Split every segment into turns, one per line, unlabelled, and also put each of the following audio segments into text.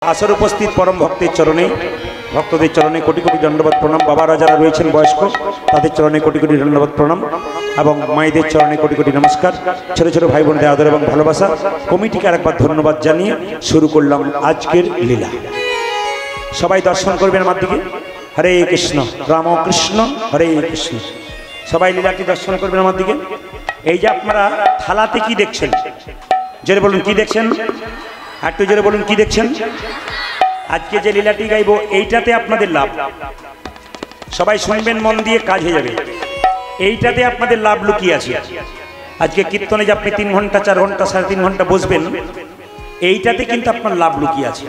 আসর উপস্থিত পরম ভক্তের চরণে ভক্তদের চরণে কোটি কোটি দণ্ডবত প্রণাম। বাবারা যারা রয়েছেন বয়স্ক তাদের চরণে কোটি কোটি দণ্ডবত প্রণাম এবং মায়েদের চরণে কোটি কোটি নমস্কার। ছোট ছোট ভাই বোনদের আদর এবং ভালোবাসা। কমিটিকে আরেকবার ধন্যবাদ জানিয়ে শুরু করলাম আজকের লীলা। সবাই দর্শন করবেন আমার দিকে। হরে কৃষ্ণ রামকৃষ্ণ হরে কৃষ্ণ। সবাই লীলাটি দর্শন করবেন আমার দিকে। এই যে আপনারা থালাতে কি দেখছেন, জোরে বলুন কি দেখছেন, একটু জোরে বলুন কি দেখছেন। আজকে যে লীলাটি গাইব এইটাতে আপনাদের লাভ। সবাই শুনবেন মন দিয়ে, কাজ হয়ে যাবে। এইটাতে আপনাদের লাভ লুকিয়ে আছে। আজকে কীর্তনে যে আপনি 3 ঘন্টা 4 ঘন্টা 3.5 ঘন্টা বসবেন, এইটাতে কিন্তু আপনার লাভ লুকিয়ে আছে।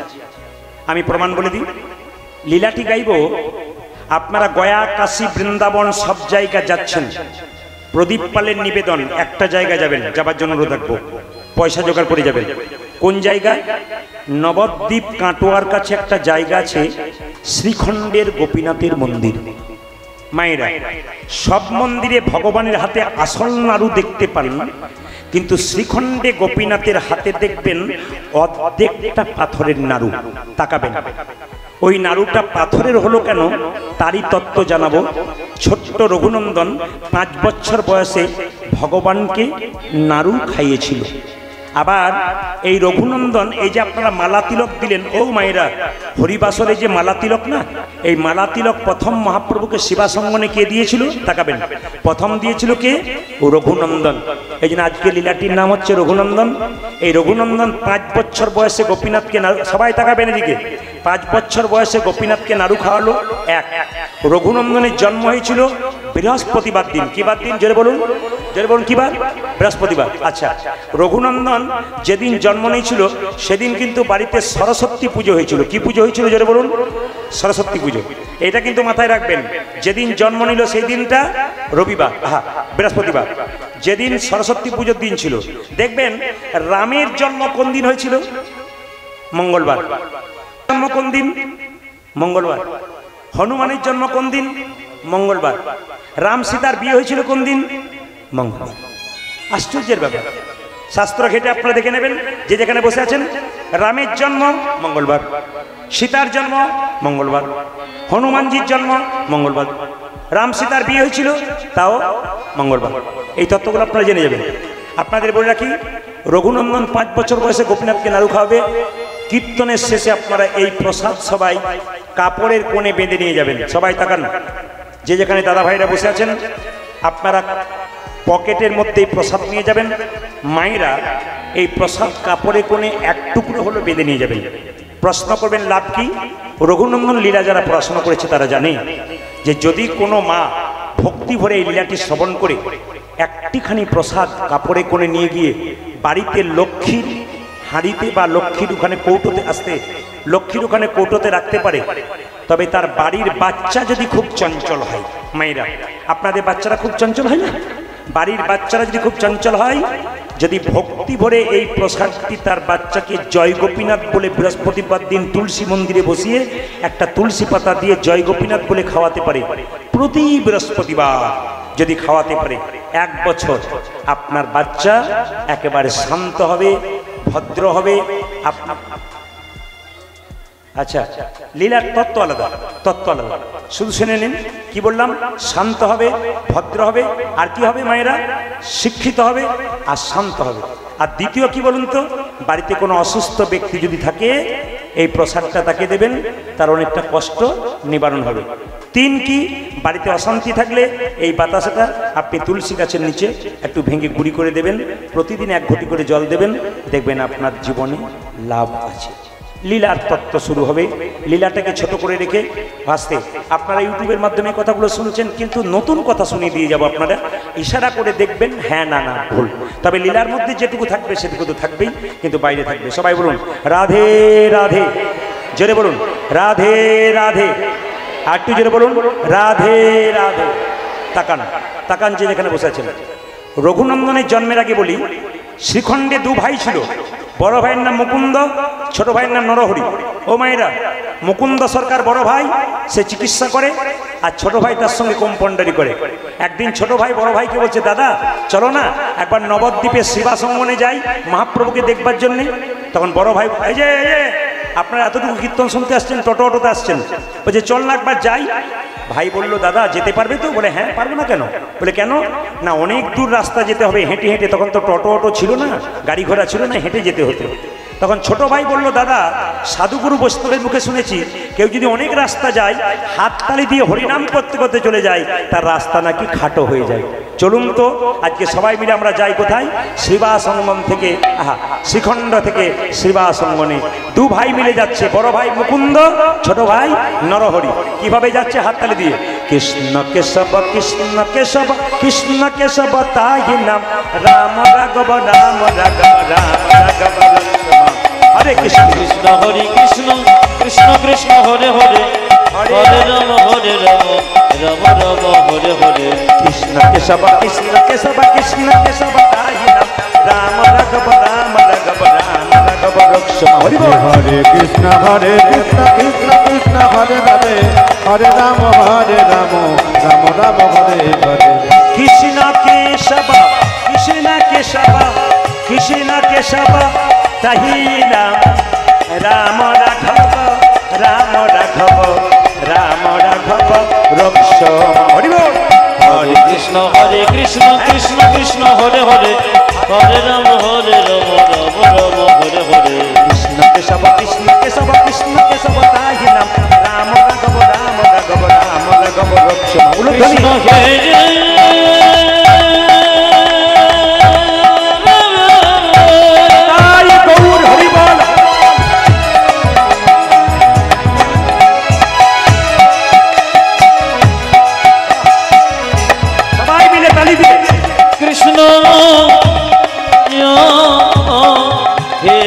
আমি প্রমাণ বলে দিই। লীলাটি গাইব, আপনারা গয়া কাশী বৃন্দাবন সব জায়গা যাচ্ছেন, প্রদীপ পালের নিবেদন একটা জায়গা যাবেন, যাবার জন্য অনুরোধ রাখবো, পয়সা জোগাড় করে যাবেন। কোন জায়গায়? নবদ্বীপ কাটোয়ার কাছে একটা জায়গা আছে, শ্রীখণ্ডের গোপীনাথের মন্দির। মায়েরা, সব মন্দিরে ভগবানের হাতে আসল নাড়ু দেখতে পারেন, কিন্তু শ্রীখণ্ডে গোপীনাথের হাতে দেখবেন অর্ধেকটা পাথরের নাড়ু। তাকাবেন, ওই নাড়ুটা পাথরের হলো কেন তারই তত্ত্ব জানাবো। ছোট্ট রঘুনন্দন 5 বছর বয়সে ভগবানকে নাড়ু খাইয়েছিল। আবার এই রঘুনন্দন, এই যে আপনারা মালা তিলক দিলেন, ও মায়েরা, হরিবাসরে যে মালা তিলক না, এই মালা তিলক প্রথম মহাপ্রভুকে শিবাসঙ্গনে কে দিয়েছিল? তাকাবেন, প্রথম দিয়েছিল কে? ও রঘুনন্দন। এই জন্য আজকে লীলাটির নাম হচ্ছে রঘুনন্দন। এই রঘুনন্দন 5 বছর বয়সে গোপীনাথকে নাড়ু, সবাই তাকাবেন এদিকে, 5 বছর বয়সে গোপীনাথকে নাড়ু খাওয়ালো। রঘুনন্দনের জন্ম হয়েছিল বৃহস্পতিবার দিন। কি বার দিন? জোরে বলুন, জোরে বলুন, কি বার? বৃহস্পতিবার। আচ্ছা, রঘুনন্দন যেদিন জন্ম নিয়েছিল সেদিন কিন্তু বাড়িতে সরস্বতী পুজো হয়েছিল। কি পুজো হয়েছিল? জোরে বলুন, সরস্বতী পুজো। এটা কিন্তু মাথায় রাখবেন, যেদিন জন্ম নিল সেই দিনটা রবিবার, বৃহস্পতিবার, যেদিন সরস্বতী পুজোর দিন ছিল। দেখবেন রামের জন্ম কোন দিন হয়েছিল? মঙ্গলবার। জন্ম কোন দিন? মঙ্গলবার। হনুমানের জন্ম কোন দিন? মঙ্গলবার। রাম সীতার বিয়ে হয়েছিল কোন দিন? মঙ্গলবার। আশ্চর্যের ব্যাপার। শাস্ত্র ঘেটে আপনারা দেখে নেবেন, যে যেখানে বসে আছেন। রামের জন্ম মঙ্গলবার, সীতার জন্ম মঙ্গলবার, হনুমানজির জন্ম মঙ্গলবার, রাম সীতার বিয়ে হয়েছিল তাও মঙ্গলবার। এই তত্ত্বগুলো আপনারা জেনে যাবেন। আপনাদের বলে রাখি, রঘুনন্দন 5 বছর বয়সে গোপীনাথকে নাড়ু খাওয়াবে। কীর্তনের শেষে আপনারা এই প্রসাদ সবাই কাপড়ের কোণে বেঁধে নিয়ে যাবেন। সবাই তাকান, যে যেখানে দাদা ভাইরা বসে আছেন, আপনারা পকেটের মধ্যে এই প্রসাদ নিয়ে যাবেন। মায়েরা এই প্রসাদ কাপড়ে কোণে 1 টুকরো হলো বেঁধে নিয়ে যাবেন। প্রশ্ন করবেন লাভ কি? রঘুনন্দন লীলা যারা পড়াশোনা করেছে তারা জানে যে যদি কোনো মা ভক্তি ভরে এই লীলাটি শ্রবণ করে একটিখানি প্রসাদ কাপড়ে কোণে নিয়ে গিয়ে বাড়িতে লক্ষ্মীর হাঁড়িতে বা লক্ষ্মীর ওখানে কৌটোতে আসতে, লক্ষ্মীর ওখানে কৌটোতে রাখতে পারে, তবে তার বাড়ির বাচ্চা যদি খুব চঞ্চল হয়, মায়েরা আপনাদের বাচ্চারা খুব চঞ্চল হয় না? বাড়ির বাচ্চারা যদি খুব চঞ্চল হয়, যদি ভক্তি ভরে এই প্রসাদটি তার বাচ্চাকে জয় গোপীনাথ বলে বৃহস্পতিবার দিন তুলসী মন্দিরে বসিয়ে একটা তুলসী পাতা দিয়ে জয় গোপীনাথ বলে খাওয়াতে পারে, প্রতি বৃহস্পতিবার যদি খাওয়াতে পারে, 1 বছর আপনার বাচ্চা একেবারে শান্ত হবে, ভদ্র হবে। আচ্ছা, লীলার তত্ত্ব আলাদা, তত্ত্ব আলাদা। শুধু শুনে নিন কি বললাম। শান্ত হবে, ভদ্র হবে, আর কি হবে মায়েরা? শিক্ষিত হবে আর শান্ত হবে। আর দ্বিতীয় কি বলুন তো, বাড়িতে কোনো অসুস্থ ব্যক্তি যদি থাকে এই প্রসাদটা তাকে দেবেন, তার অনেকটা কষ্ট নিবারণ হবে। 3 কি, বাড়িতে অশান্তি থাকলে এই বাতাসাটা আপনি তুলসী গাছের নিচে একটু ভেঙে গুঁড়ি করে দেবেন, প্রতিদিন 1 ঘটি করে জল দেবেন, দেখবেন আপনার জীবনে লাভ আছে। লীলার তত্ত্ব শুরু হবে। লীলাটাকে ছোট করে রেখে ভাসতে, আপনারা ইউটিউবের মাধ্যমে কথাগুলো শুনছেন, কিন্তু নতুন কথা শুনিয়ে দিয়ে যাব। আপনারা ইশারা করে দেখবেন, হ্যাঁ না না ভুল। তবে লীলার মধ্যে যেটুকু থাকবে সেটুকু তো থাকবেই, কিন্তু বাইরে থাকবে। সবাই বলুন রাধে রাধে, জোরে বলুন রাধে রাধে, আর একটু জোরে বলুন রাধে রাধে। তাকান, তাকান যে যেখানে বসে আছেন। রঘুনন্দনের জন্মের আগে বলি, শ্রীখণ্ডে 2 ভাই ছিল। বড় ভাইয়ের নাম মুকুন্দ, ছোট ভাইয়ের নাম নরহরি। ও মায়েরা, মুকুন্দ সরকার বড় ভাই, সে চিকিৎসা করে, আর ছোট ভাই তার সঙ্গে কম্পাউন্ডারি করে। একদিন ছোট ভাই বড় ভাইকে বলছে, দাদা চলো না একবার নবদ্বীপে শিবাসঙ্গনে যাই মহাপ্রভুকে দেখবার জন্যে। তখন বড় ভাই, এই যে আপনারা এতটুকু কীর্তন শুনতে আসছেন, টোটো অটোতে আসছেন, বলছে চল না একবার যাই। ভাই বলল দাদা যেতে পারবে তো? বলে হ্যাঁ পারবো না কেন? বলে কেন না, অনেক দূর রাস্তা যেতে হবে হেঁটে হেঁটে, তখন তো টোটো অটো ছিল না, গাড়ি ঘোড়া ছিল না, হেঁটে যেতে হতো। তখন ছোট ভাই বলল দাদা সাধুগুরু বৈষ্ণবের মুখে শুনেছি কেউ যদি অনেক রাস্তা যায় হাততালি দিয়ে হরিনাম করতে করতে চলে যায় তার রাস্তা নাকি খাটো হয়ে যায়। চলুন তো আজকে সবাই মিলে আমরা যাই কোথায়? শ্রীবাসঙ্গম থেকে শ্রীখণ্ড থেকে শ্রীবাসঙ্গনে দু ভাই মিলে যাচ্ছে, বড় ভাই মুকুন্দ, ছোট ভাই নরহরি। কিভাবে যাচ্ছে? হাততালি দিয়ে। কৃষ্ণ কেশব কৃষ্ণ কেশব কৃষ্ণ কেশব তাই নাম, রাম রাঘব রাম রাঘব রাম রাঘব। হরে কৃষ্ণ
কৃষ্ণ হরে কৃষ্ণ কৃষ্ণ কৃষ্ণ হরে হরে, হরে রাম রাম রাম হরে হরে।
কৃষ্ণ কেশব কৃষ্ণ কেশব কৃষ্ণ কেশব তাই নাম, রাম রাঘব রাম রাঘব রাম রাঘব রক্ষ।
হরে কৃষ্ণ কৃষ্ণ কৃষ্ণ হরে হরে, হরে রাম রাম রাম হরে হরে।
কৃষ্ণ কেশব কৃষ্ণ কেশব কৃষ্ণ কেশব তাহি নাম, রাম রাঘব রাম রাঘব রাম রাঘব রক্ষ। হরি বল।
হরে কৃষ্ণ কৃষ্ণ কৃষ্ণ হরে হরে, হরে রাম রাম রাম হরে হরে।
কৃষ্ণ কেশব কৃষ্ণ কেশব কৃষ্ণ কেশব তাহি নাম, রাম রাঘব রাম রাঘব রাম রাঘব রক্ষ।
কৃষ্ণ হে
গৌর হরি বল। সবাই মিলে তালি দিয়ে
কৃষ্ণ হে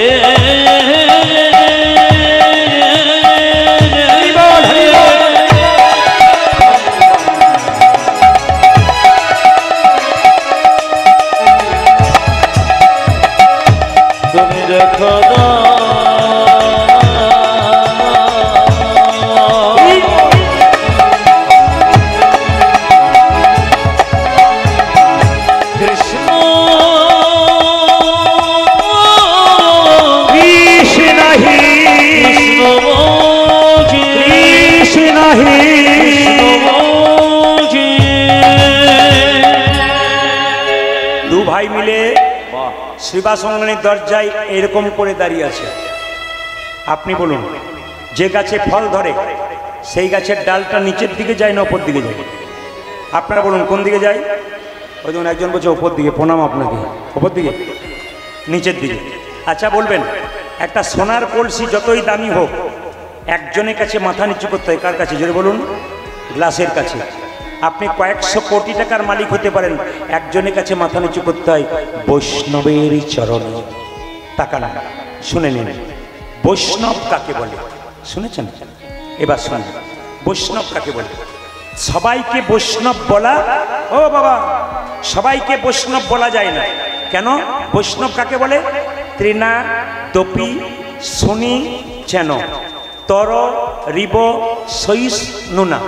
তুমি দেখো
শ্রীবাসঙ্গনের দরজায় এরকম করে দাঁড়িয়ে আছে। আপনি বলুন যে গাছে ফল ধরে সেই গাছের ডালটা নিচের দিকে যায় না ওপর দিকে যায়? আপনারা বলুন কোন দিকে যায়? ওই জন্য একজন বলছে ওপর দিকে। প্রণাম আপনাকে। ওপর দিকে? নিচের দিকে। আচ্ছা বলবেন একটা সোনার কলসি যতই দামি হোক একজনের কাছে মাথা নিচু করতে হয়, কার কাছে? জোরে বলুন। গ্লাসের কাছে। আপনি কয়েকশো কোটি টাকার মালিক হতে পারেন, একজনের কাছে মাথা নিচু করতে হয় বৈষ্ণবের চরণে। টাকা না, শুনে নিন বৈষ্ণব কাকে বলে শুনেছেন? এবার শুনুন বৈষ্ণব কাকে বলে। সবাইকে বৈষ্ণব বলা, ও বাবা সবাইকে বৈষ্ণব বলা যায় না। কেন? বৈষ্ণব কাকে বলে? তৃণা দপি শনি চেন তর রিব সইস নুনা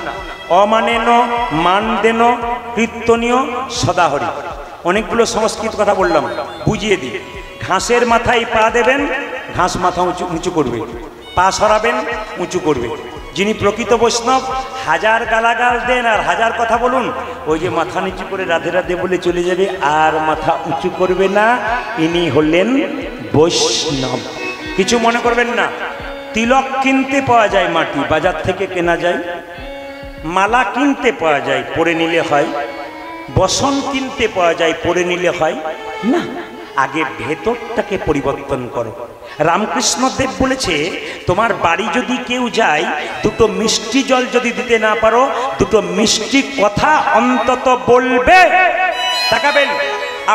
অমানেন মান দেন কীর্তনীয় সদাহরি। অনেকগুলো সংস্কৃত কথা বললাম, বুঝিয়ে দিই। ঘাসের মাথায় পা দেবেন, ঘাস মাথা উঁচু করবে, পা সরাবেন, উঁচু করবে। যিনি প্রকৃত বৈষ্ণব হাজার গালাগাল দেন আর হাজার কথা বলুন, ওই যে মাথা নিচু করে রাধে রাধে বলে চলে যাবে আর মাথা উঁচু করবে না, ইনি হলেন বৈষ্ণব। কিছু মনে করবেন না। তিলক কিনতে পাওয়া যায়, মাটি বাজার থেকে কেনা যায়। মালা কিনতে পাওয়া যায়, পরে নিলে হয়। বসন কিনতে পাওয়া যায়, পরে নিলে হয় না। আগে ভেতরটাকে পরিবর্তন করো। রামকৃষ্ণ দেব বলেছে তোমার বাড়ি যদি কেউ যায়, দুটো মিষ্টি জল যদি দিতে না পারো, দুটো মিষ্টি কথা অন্তত বলবে। তাকাবেন,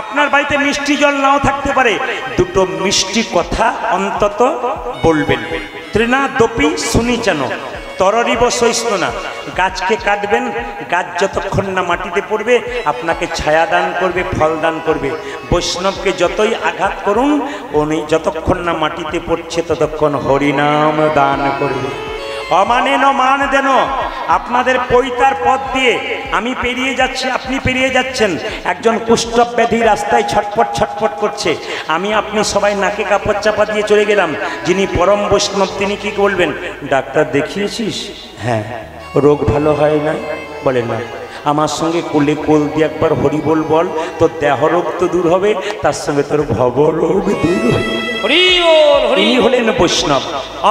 আপনার বাড়িতে মিষ্টি জল নাও থাকতে পারে, দুটো মিষ্টি কথা অন্তত বলবেন। তৃণা দপি শুনি চেন তররিব সহিষ্ণু না। গাছকে কাটবেন, গাছ যতক্ষণ না মাটিতে পড়বে আপনাকে ছায়া দান করবে, ফল দান করবে। বৈষ্ণবকে যতই আঘাত করুন, উনি যতক্ষণ না মাটিতে পড়ছে ততক্ষণ হরিনাম দান করবে। অমানেন মান দেন। আপনাদের পৈতার পথ দিয়ে আমি পেরিয়ে যাচ্ছি, আপনি পেরিয়ে যাচ্ছেন, একজন কুষ্ঠব্যাধি ব্যাধি রাস্তায় ছটপট ছটপট করছে, আমি আপনি সবাই নাকে কাপড় চাপা দিয়ে চলে গেলাম। যিনি পরম বৈষ্ণব তিনি কি বলবেন? ডাক্তার দেখিয়েছিস? হ্যাঁ। রোগ ভালো হয় না? বলে না। আমার সঙ্গে কোলে কোল দিয়ে একবার হরি বল বল, তোর দেহ রোগ তো দূর হবে, তার সঙ্গে তোর ভব রোগ দূর হবে। ইনি হলেন বৈষ্ণব।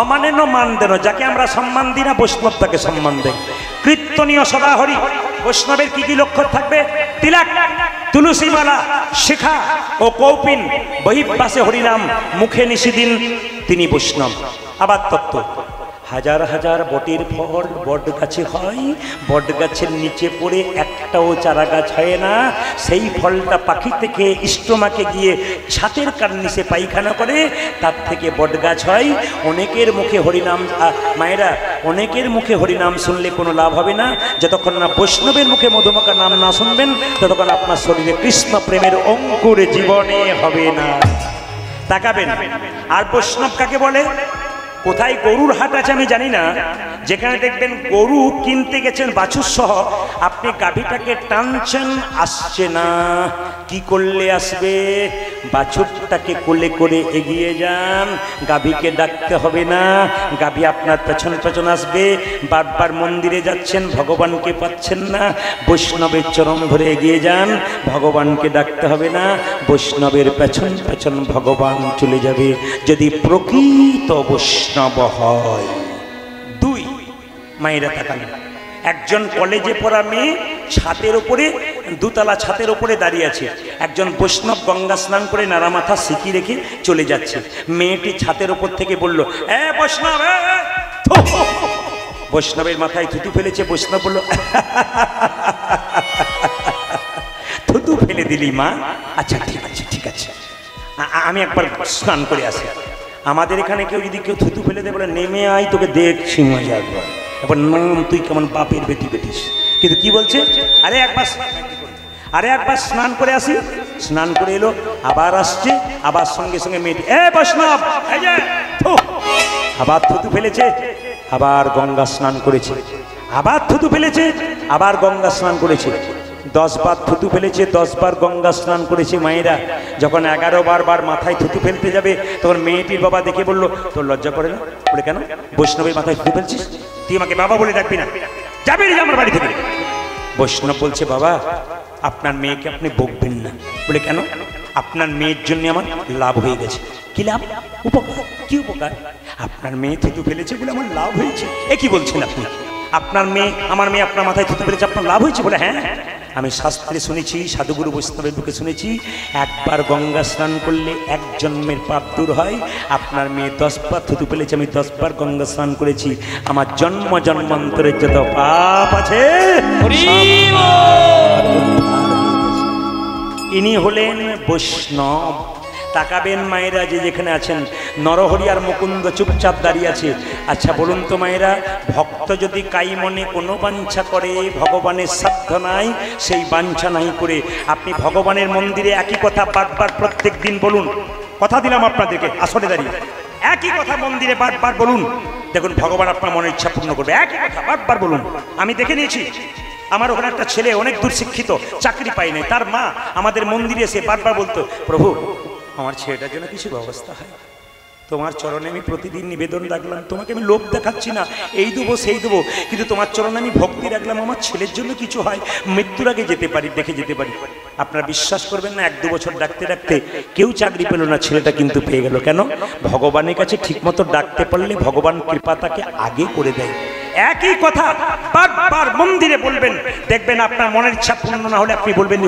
অমানেন মান দেন, যাকে আমরা সম্মান দিই না বৈষ্ণব তাকে সম্মান দেয়। কীর্তনীয় সদা হরি। বৈষ্ণবের কি কি লক্ষণ থাকবে? তিলক, তুলসী মালা, শিখা ও কৌপিন, বহির্বাসে হরিনাম, মুখে নিষিদিন, তিনি বৈষ্ণব। আবার তত্ত্ব, হাজার হাজার বটের ফল বট গাছে হয়, বট গাছের নিচে পড়ে একটাও চারা গাছ হয় না, সেই ফলটা পাখি থেকে স্টোমাকে গিয়ে ছাতের কার্নিশে পায়খানা করে, তার থেকে বট গাছ হয়। অনেকের মুখে হরিনাম, মায়েরা অনেকের মুখে হরিনাম শুনলে কোনো লাভ হবে না, যতক্ষণ না বৈষ্ণবের মুখে মধুমাখা নাম না শুনবেন ততক্ষণ আপনার শরীরে কৃষ্ণ প্রেমের অঙ্কুর জীবনে হবে না। তাকাবেন। আর বৈষ্ণব কাকে বলে? কোথায় গরুর হাট আছে আমি জানি না, যেখানে দেখবেন গরু কিনতে গেছেন বাছুর সহ, আপনি গাভীটাকে টানছেন, আসছে না। কি করলে আসবে? বাছুরটাকে কোলে করে এগিয়ে যান, গাভীকে ডাকতে হবে না, গাভী আপনার পেছন পেছন আসবে। বারবার মন্দিরে যাচ্ছেন, ভগবানকে পাচ্ছেন না, বৈষ্ণবের চরণ ধরে এগিয়ে যান, ভগবানকে ডাকতে হবে না, বৈষ্ণবের পেছন পেছন ভগবান চলে যাবে, যদি প্রকৃত বৈষ্ণব হয়। দুই, মায়েরা তাকান। একজন কলেজে পড়া মেয়ে ছাদের উপরে, দুতলা ছাদের উপরে দাঁড়িয়ে আছে, একজন বৈষ্ণব গঙ্গা স্নান করে নাড়া মাথা সিকি রেখে চলে যাচ্ছে। মেয়েটি ছাদের উপর থেকে বলল, এ বৈষ্ণব, বৈষ্ণবের মাথায় থুতু ফেলেছে। বৈষ্ণব বলল, থুতু ফেলে দিলি মা? আচ্ছা ঠিক আছে ঠিক আছে, আমি একবার স্নান করে আসি। আমাদের এখানে কেউ যদি কেউ থুতু ফেলে দেয়, বলে নেমে আয়, তোকে দেখছি মজা একবার, এবার নাম তুই কেমন বাপের বেটি বেটিস। কিন্তু কি বলছে? আরে একবার স্নান করে আসি। স্নান করে এলো, আবার আসছে, আবার সঙ্গে সঙ্গে মেয়েটি, এ বৈষ্ণব, আবার থুতু ফেলেছে, আবার গঙ্গা স্নান করেছে, আবার থুতু ফেলেছে, আবার গঙ্গা স্নান করেছে। 10 বার থুতু ফেলেছে, 10 বার গঙ্গা স্নান করেছে। মায়েরা যখন 11 বার মাথায় থুতু ফেলতে যাবে, তখন মেয়েটির বাবা দেখে বলল, তোর লজ্জা করে না? বলে কেন? বৈষ্ণবের মাথায় থুতু ফেলছিস, তুই আমাকে বাবা বলে ডাকবি না, যাবি না আমার বাড়ি থেকে। বৈষ্ণব বলছে, বাবা আপনার মেয়েকে আপনি বকবেন না। বলে কেন? আপনার মেয়ের জন্য আমার লাভ হয়ে গেছে। কি লাভ? উপকার। কি উপকার? আপনার মেয়ে থুতু ফেলেছে বলে আমার লাভ হয়েছে। এ কি বলছেন আপনি? আপনার মেয়ে, আমার মেয়ে আপনার মাথায় থুতু ফেলেছে, আপনার লাভ হয়েছে? বলে হ্যাঁ, আমি শাস্ত্রে শুনেছি, সাধুগুরু বৈষ্ণবের বুকে শুনেছি, একবার গঙ্গা স্নান করলে 1 জন্মের পাপ দূর হয়। আপনার মেয়ে 10 বার থুতু ফেলেছে, আমি 10 বার গঙ্গা স্নান করেছি, আমার জন্ম জন্মান্তরের যত পাপ আছে। ইনি হলেন বৈষ্ণব। তাকাবেন মায়েরা, যে যেখানে আছেন, নরহরি আর মুকুন্দ চুপচাপ দাঁড়িয়ে আছে। আচ্ছা বলুন তো মায়েরা, ভক্ত যদি কাই মনে কোনো বাঞ্ছা করে, ভগবানের সাধ্য নাই, সেই বাঞ্ছা নাই করে আপনি ভগবানের মন্দিরে একই কথা বারবার প্রত্যেক দিন বলুন। কথা দিলাম আপনাদেরকে, আসলে দাঁড়িয়ে একই কথা মন্দিরে বারবার বলুন, দেখুন ভগবান আপনার মনের ইচ্ছা পূর্ণ করবে। একই কথা বারবার বলুন। আমি দেখে নিয়েছি, আমার ওখানে একটা ছেলে অনেক দূর শিক্ষিত, চাকরি পায় নাই, তার মা আমাদের মন্দিরে এসে বারবার বলতো, প্রভু আমার ছেলেটার জন্য কিছু ব্যবস্থা হয়, তোমার চরণে আমি প্রতিদিন নিবেদন রাখলাম, তোমাকে আমি লোভ দেখাচ্ছি না, এই দেবো সেই দেবো, কিন্তু তোমার চরণে আমি ভক্তি রাখলাম, আমার ছেলের জন্য কিছু হয়, মৃত্যুর আগে যেতে পারি, দেখে যেতে পারি। আপনারা বিশ্বাস করবেন না, 1-2 বছর ডাকতে ডাকতে কেউ চাকরি পেল না, ছেলেটা কিন্তু পেয়ে গেল। কেন? ভগবানের কাছে ঠিকমতো ডাকতে পারলে ভগবান কৃপা তাকে আগে করে দেয়। একই কথা বারবার মন্দিরে বলবেন, দেখবেন আপনার মনের ইচ্ছা পূর্ণ না হলে আপনি বলবেন,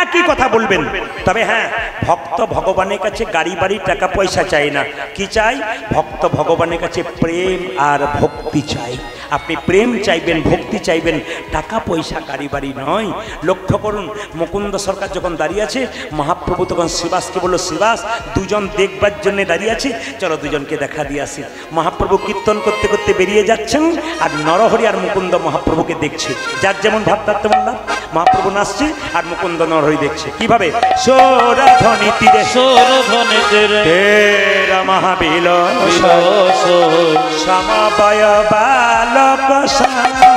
একই কথা বলবেন। তবে হ্যাঁ, ভক্ত ভগবানের কাছে গাড়ি বাড়ি টাকা পয়সা চায় না। কি চাই? ভক্ত ভগবানের কাছে প্রেম আর ভক্তি চাই। আপনি প্রেম চাইবেন, ভক্তি চাইবেন, টাকা পয়সা গাড়ি বাড়ি নয়। লক্ষ্য করুন, মুকুন্দ সরকার যখন দাঁড়িয়ে আছে, মহাপ্রভু তখন শিবাসকে বলল, শিবাস দুজন দেখবার জন্য দাঁড়িয়ে আছে, চলো দুজনকে দেখা দিয়ে আসি। মহাপ্রভু কীর্তন করতে করতে বেরিয়ে যাচ্ছেন, আর নরহরি আর মুকুন্দ মহাপ্রভুকে দেখছে। যার যেমন ভাব তার তেমন লাভ। মহাপ্রভু নাচছে আর মুকুন্দ নরহরি দেখছে। কিভাবে? সৌরধ্বনি তীরে
সৌরধ্বনি তীরে
মহাবিল সমবয় বালক সঙ্গে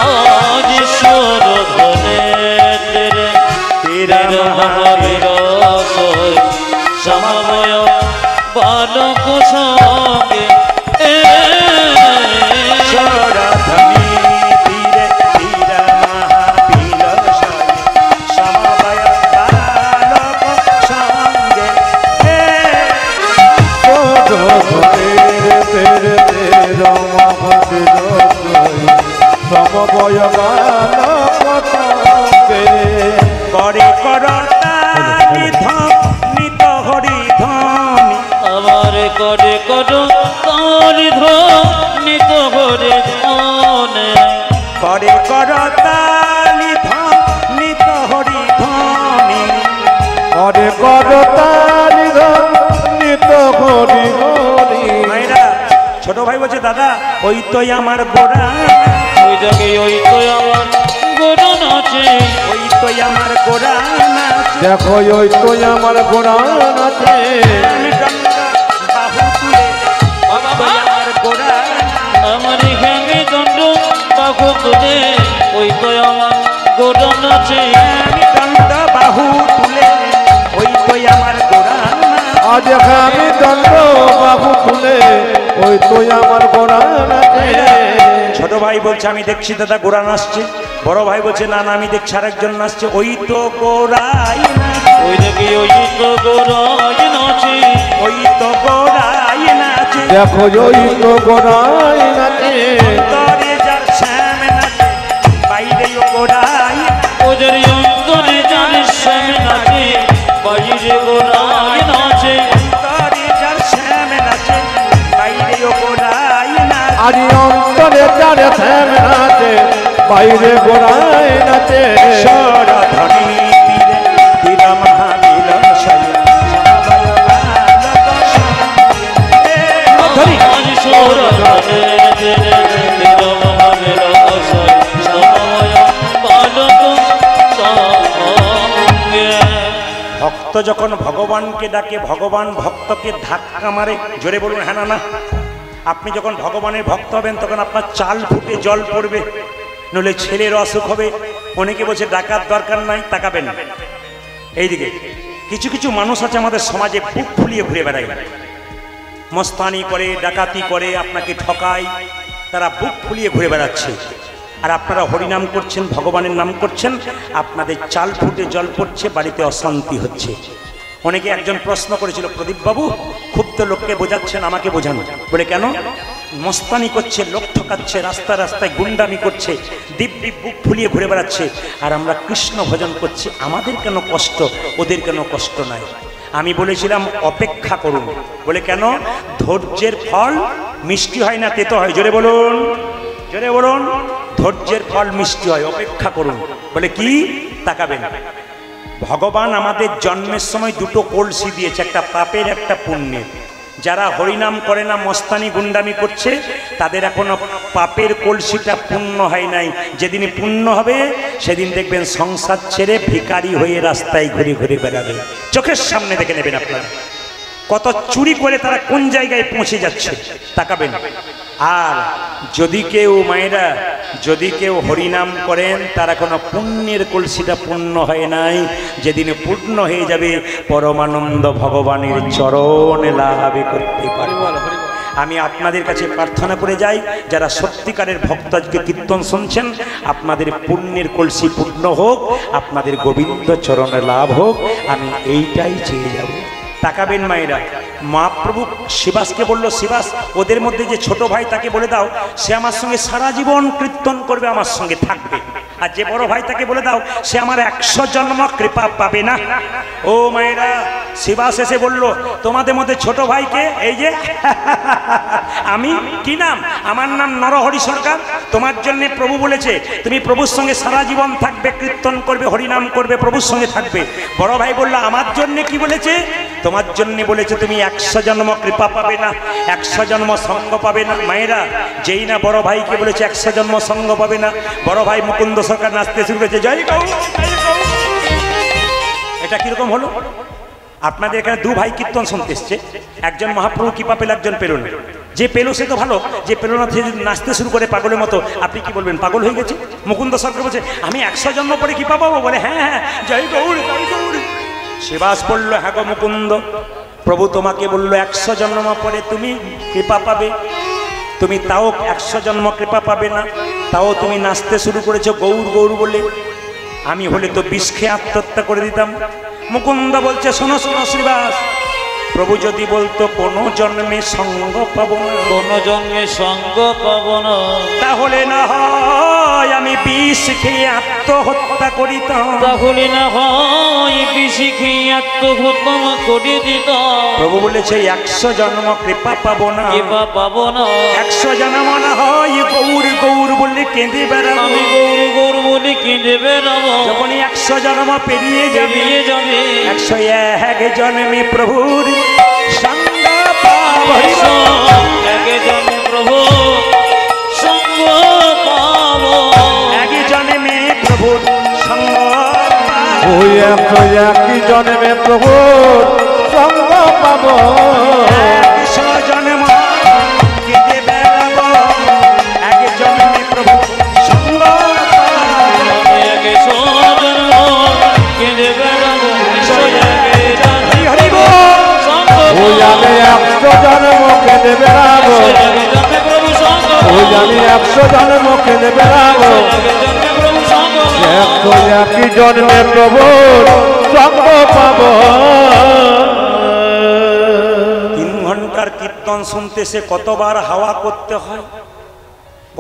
আজ সৌরধ্বনি তীরে তীরে মহাবীর সমবয় বালক সঙ্গে
সৌরধ্বনি তীরে তীর মহাবিল সমবয় বালক সঙ্গে
সমবয়
করে করতালি ধ্বনিত হরি ধ্বনি
আমার করে করো তারি ধ্বনিত হরে ধ্বনে
করে করতালি ধ্বনিত হরি ধ্বনি
করে করতালি ধ্বনিত হরি হরি।
মায়েরা, ছোট ভাই বলছে, দাদা ওই তো আমার গোড়া,
ওই জায়গায় ওই তো আমার গোড়া নাচে,
ওই তো আমার গোড়া নাচে।
দেখো ওই তো আমার গোড়া নাচে,
আমি গঙ্গা বাহু তুলে ওই তো আমার গোড়া
আমার এখানে দণ্ড বাহু তুলে, ওই তো আমার গোড়া নাচে,
আমি দণ্ড বাহু তুলে ওই তো আমার গোড়া নাচে।
আজ আমি দণ্ড বাহু তুলে ওই তো আমার গোড়া নাচে।
ছোট ভাই বলছে, আমি দেখছি দাদা গোড়া নাচছে। বড় ভাই বলছে, না না আমি দেখছি আরেকজন নাচছে। ওই তো গোড়াই নাচে,
ওই জায়গায় ওই তো গোড়ায় নাচে,
ওই তো গোড়াই নাচে।
দেখো ওই তো গোড়াই নাচে,
অন্তরে যার শ্যাম নাচে, বাইরেও গোড়াই।
ওদের অন্তরে যার শ্যাম নাচে, বাইরে গোড়ায় নাচে,
অন্তরে যার শ্যাম নাচে, বাইরেও গোড়াই নাচে।
আজ অন্তরে যারে শ্যাম নাচে, বাইরে গোড়াই নাচে।
সৌরধ্বনি তীরে তীর মহাবিল সমবয় বালক সঙ্গে।
আজ সৌরধ্বনি তীরে তীর মহাবীর সমবয় বালক সঙ্গে।
ভক্ত যখন ভগবানকে ডাকে, ভগবান ভক্তকে ধাক্কা মারে। জোরে বলুন হ্যাঁ না না। আপনি যখন ভগবানের ভক্ত হবেন, তখন আপনার চাল ফুটে জল পড়বে, নইলে ছেলের অসুখ হবে। অনেকে বলছে ডাকার দরকার নাই, তাকাবেন এইদিকে। কিছু কিছু মানুষ আছে আমাদের সমাজে, বুক ফুলিয়ে ঘুরে বেড়ায়, মস্তানি করে, ডাকাতি করে, আপনাকে ঠকায়। তারা বুক ফুলিয়ে ঘুরে বেড়াচ্ছে, আর আপনারা হরিনাম করছেন, ভগবানের নাম করছেন, আপনাদের চাল ফুটে জল পড়ছে, বাড়িতে অশান্তি হচ্ছে। অনেকে একজন প্রশ্ন করেছিল, প্রদীপ বাবু খুব তো লোককে বোঝাচ্ছেন, আমাকে বোঝান। বলে কেন? মস্তানি করছে, লোক ঠকাচ্ছে, রাস্তায় রাস্তায় গুন্ডামি করছে, দিব্যি বুক ফুলিয়ে ঘুরে বেড়াচ্ছে, আর আমরা কৃষ্ণ ভজন করছি, আমাদের কেন কষ্ট, ওদের কেন কষ্ট নাই? আমি বলেছিলাম অপেক্ষা করুন। বলে কেন? ধৈর্যের ফল মিষ্টি হয় না, তেতো হয়। জোরে বলুন, জোরে বলুন। ধৈর্যের ফল মিষ্টি হয়, অপেক্ষা করুন। বলে কি? তাকাবেন, ভগবান আমাদের জন্মের সময় দুটো কলসি দিয়েছে, একটা পাপের একটা পুণ্যের। যারা হরিনাম করে না, মস্তানি গুন্ডামি করছে, তাদের এখনো পাপের কলসিটা পূর্ণ হয় নাই। যেদিন পূর্ণ হবে, সেদিন দেখবেন সংসার ছেড়ে ভিখারি হয়ে রাস্তায় ঘুরে ঘুরে বেড়াবে। চোখের সামনে দেখে নেবেন আপনারা কত চুরি করে তারা কোন জায়গায় পৌঁছে যাচ্ছে, তাকাবেন। আর যদি কেউ, মায়েরা, যদি কেউ হরিনাম করেন, তারা কোনো পুণ্যের কলসিটা পূর্ণ হয় নাই। যেদিন পূর্ণ হয়ে যাবে, পরমানন্দ ভগবানের চরণে লাভে করতে পারবে। আমি আপনাদের কাছে প্রার্থনা করে যাই, যারা সত্যিকারের ভক্ত আজকে কীর্তন শুনছেন, আপনাদের পুণ্যের কলসি পূর্ণ হোক, আপনাদের গোবিন্দ চরণে লাভ হোক, আমি এইটাই চেয়ে যাব। তাকাবেন মায়েরা, মহাপ্রভু শিবাসকে বলল, শিবাস ওদের মধ্যে যে ছোট ভাই, তাকে বলে দাও, সে আমার সঙ্গে সারা জীবন কীর্তন করবে, আমার সঙ্গে থাকবে। আর যে বড় ভাই তাকে বলে দাও সে আমার 100 জন্ম কৃপা পাবে না। ও মায়েরা, শিবাস এসে বলল তোমাদের মধ্যে ছোট ভাইকে এই যে আমি, কি নাম? আমার নাম নরহরি সরকার। তোমার জন্য প্রভু বলেছে তুমি প্রভুর সঙ্গে সারা জীবন থাকবে, কীর্তন করবে, হরিনাম করবে, প্রভুর সঙ্গে থাকবে। বড় ভাই বলল আমার জন্য কি বলেছে? তোমার জন্য বলেছে তুমি 100 জন্ম কৃপা পাবে না, 100 জন্ম সঙ্গ পাবে না। মায়েরা, যেই না বড় ভাইকে বলেছে 100 জন্ম সঙ্গ পাবে না, বড় ভাই মুকুন্দ সরকার নাচতে শুরু করেছে জয় গৌ, জয় গৌ। এটা কিরকম হলো? আপনাদের এখানে দু ভাই কীর্তন শুনতে এসছে, একজন মহাপ্রভু কৃপা পেল, একজন পেল না। যে পেল সে তো ভালো, যে পেল না সে যদি নাচতে শুরু করে পাগলের মতো, আপনি কি বলবেন? পাগল হয়ে গেছে। মুকুন্দ সরকার বলছে আমি 100 জন্ম পরে কৃপা পাবো? বলে হ্যাঁ হ্যাঁ, জয় গৌর, জয় গৌর। শিবাস বলল হ্যাঁ গো মুকুন্দ, প্রভু তোমাকে বললো 100 জন্ম পরে তুমি কৃপা পাবে, তুমি তাও 100 জন্ম কৃপা পাবে না, তাও তুমি নাচতে শুরু করেছো গৌর গৌর বলে। আমি হলে তো বিষ খেয়ে আত্মহত্যা করে দিতাম। মুকুন্দ বলছে শোনো শোনো শ্রীবাস, প্রভু যদি বলতো কোনো জন্মে সঙ্গ পাবো না,
কোনো জন্মে সঙ্গ পাবো না,
তাহলে না হয় আমি বিষ খেয়ে আত্মহত্যা করিতাম।
তাহলে না হয় বেশি খেয়ে আত্মহত্যা করে দিতাম।
প্রভু বলেছে 100 জন্ম কৃপা পাবো না,
কৃপা পাবো না,
100 জন্ম না হয় গৌর গৌর বলে কেঁদে বেড়াবো।
আমি গৌর গৌর বলে কেঁদে বেড়াবো।
যখনই 100 জন্ম পেরিয়ে যাবে,
বেরিয়ে যাবে
101 জন্মে প্রভুর সঙ্গ পাবো।
একে জন্মে প্রভু সঙ্গ পাবো,
এক জন্মে প্রভুর সঙ্গ পাবো।
ওই একই জন্মে প্রভু সঙ্গ পাব।
100 জন্ম কেঁদে বেড়াবো, এক জন্মে প্রভু সঙ্গ পাবো।
একে জন্ম কেঁদে বেড়াবো,
হরি বল।
ওই আমি 100 জন্ম কেঁদে বেড়াবো,
প্রভু সঙ্গ,
ওই আমি 100 জন্ম কেঁদে বেড়াবো।
প্রভু সঙ্গ,
একই জন্মে প্রভু সঙ্গ পাব।
3 ঘন্টার কীর্তন শুনতে সে কতবার হাওয়া করতে হয়,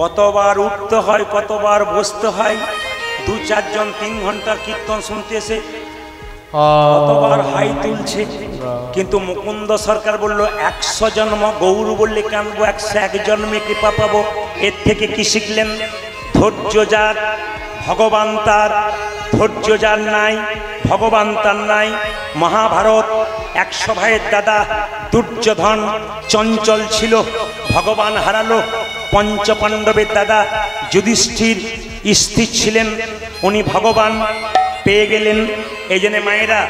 কতবার উঠতে হয়, কতবার বসতে হয়। 2-4 জন 3 ঘন্টার কীর্তন শুনতে এসে কতবার হাই তুলছে। কিন্তু মুকুন্দ সরকার বলল 100 জন্ম গৌর বললে কানবো, 101 জন্মে কৃপা পাবো। এর থেকে কি শিখলেন? ধৈর্য যার ভগবান তার, ধৈর্য যার নাই ভগবান তার নাই। মহাভারত 100 ভাইয়ের দাদা দুর্যোধন চঞ্চল ছিল, ভগবান হারালো। পঞ্চপাণ্ডবের দাদা যুধিষ্ঠির স্থির ছিলেন, উনি ভগবান পেয়ে গেলেন। এই জন্য মায়েরা,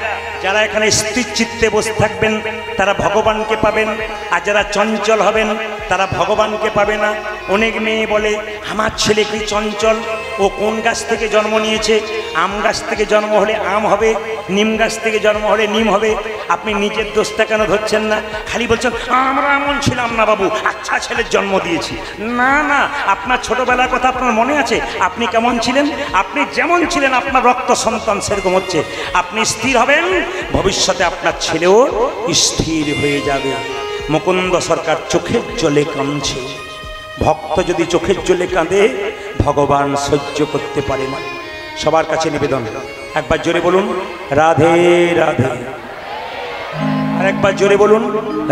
যারা এখানে স্থির চিত্তে বসে থাকবেন তারা ভগবানকে পাবেন, আর যারা চঞ্চল হবেন তারা ভগবানকে পাবে না। অনেক মেয়ে বলে আমার ছেলে কি চঞ্চল, ও কোন গাছ থেকে জন্ম নিয়েছে? আম গাছ থেকে জন্ম হলে আম হবে, নিম গাছ থেকে জন্ম হলে নিম হবে। আপনি নিজের দোষটা কেন ধরছেন না? খালি বলছেন আমরা এমন ছিলাম না বাবু, আচ্ছা ছেলের জন্ম দিয়েছি। না না, আপনার ছোটবেলার কথা আপনার মনে আছে? আপনি কেমন ছিলেন? আপনি যেমন ছিলেন আপনার রক্ত সন্তান সেরকম হচ্ছে। আপনি স্থির হবেন, ভবিষ্যতে আপনার ছেলেও স্থির হয়ে যাবে। মুকুন্দ সরকার চোখের জলে কাঁদছে। ভক্ত যদি চোখের জলে কাঁদে ভগবান সহ্য করতে পারে না। সবার কাছে নিবেদন, একবার জোরে বলুন রাধে রাধে, আরেকবার জোরে বলুন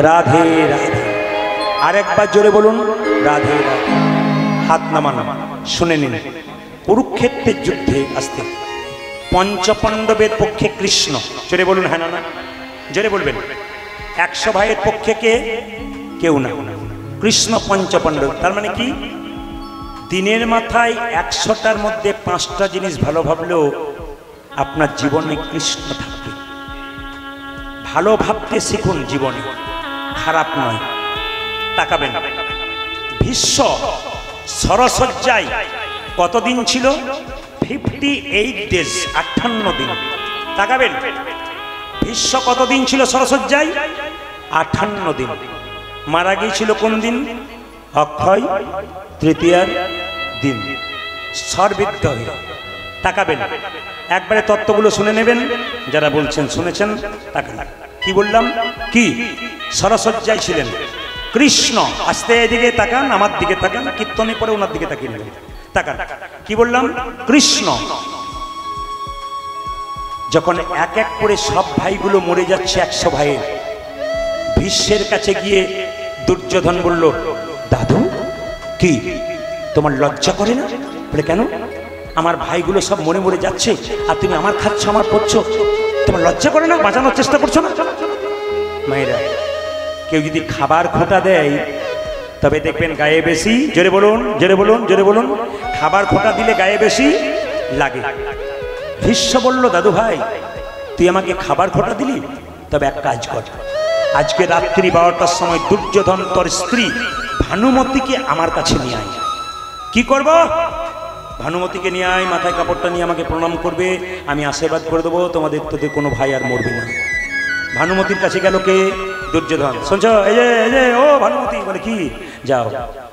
রাধে রাধে, আরেকবার জোরে বলুন রাধে রাধে। হাত নামান, শুনে নিন। কুরুক্ষেত্রের যুদ্ধে আসতে পঞ্চপাণ্ডবের পক্ষে কৃষ্ণ, জোরে বলুন হ্যাঁ না না, জোরে বলবেন। 100 ভাইয়ের পক্ষে কে? কেউ না, কৃষ্ণ পঞ্চপাণ্ডব। তার মানে কি? দিনের মাথায় 100টার মধ্যে 5টা জিনিস ভালো ভাবলেও আপনার জীবনে কৃষ্ণ থাকবে। ভালো ভাবতে শিখুন, জীবনে খারাপ নয়। তাকাবেন, ভীষ্ম সরসজ্জায় কতদিন ছিল? 58 ডেজ, 58 দিন। তাকাবেন, ভীষ্ম কতদিন ছিল সরসজ্জায়? 58 দিন। মারা গিয়েছিল কোন দিন? অক্ষয় তৃতীয়ার দিন, সর্বিদ্ধ হয়ে। তাকাবেন, একবারে তত্ত্বগুলো শুনে নেবেন। যারা বলছেন শুনেছেন, তাকান। কি বললাম? কি সরসজ্জায় ছিলেন কৃষ্ণ। আস্তে এদিকে তাকান, আমার দিকে তাকান, কীর্তনে পরে ওনার দিকে তাকিয়ে নেবেন। তাকান, কি বললাম? কৃষ্ণ যখন এক এক করে সব ভাইগুলো মরে যাচ্ছে, 100 ভাইয়ের, ভীষ্মের কাছে গিয়ে দুর্যোধন বলল, দাদু কি তোমার লজ্জা করে না? বলে কেন? আমার ভাইগুলো সব মরে মরে যাচ্ছে আর তুমি আমার খাচ্ছ, আমার পড়ছ, তোমার লজ্জা করে না? বাঁচানোর চেষ্টা করছো না? মায়েরা, কেউ যদি খাবার খোঁটা দেয় তবে দেখবেন গায়ে বেশি, জোরে বলুন, জোরে বলুন, জোরে বলুন, খাবার খোঁটা দিলে গায়ে বেশি লাগে। ভীষ্ম বলল, দাদু ভাই তুই আমাকে খাবার খোঁটা দিলি, তবে এক কাজ কর, আজকে রাত্রি 12টার সময় দুর্যোধন তোর স্ত্রী ভানুমতিকে আমার কাছে নিয়ে আয়। কি করব? ভানুমতিকে নিয়ে আয়, মাথায় কাপড়টা নিয়ে আমাকে প্রণাম করবে, আমি আশীর্বাদ করে দেবো, তোমাদের তোদের কোনো ভাই আর মরবে না। ভানুমতির কাছে গেল কে? দুর্যোধন। শুনছ? এই যে ও ভানুমতি। বলে কি? যাও।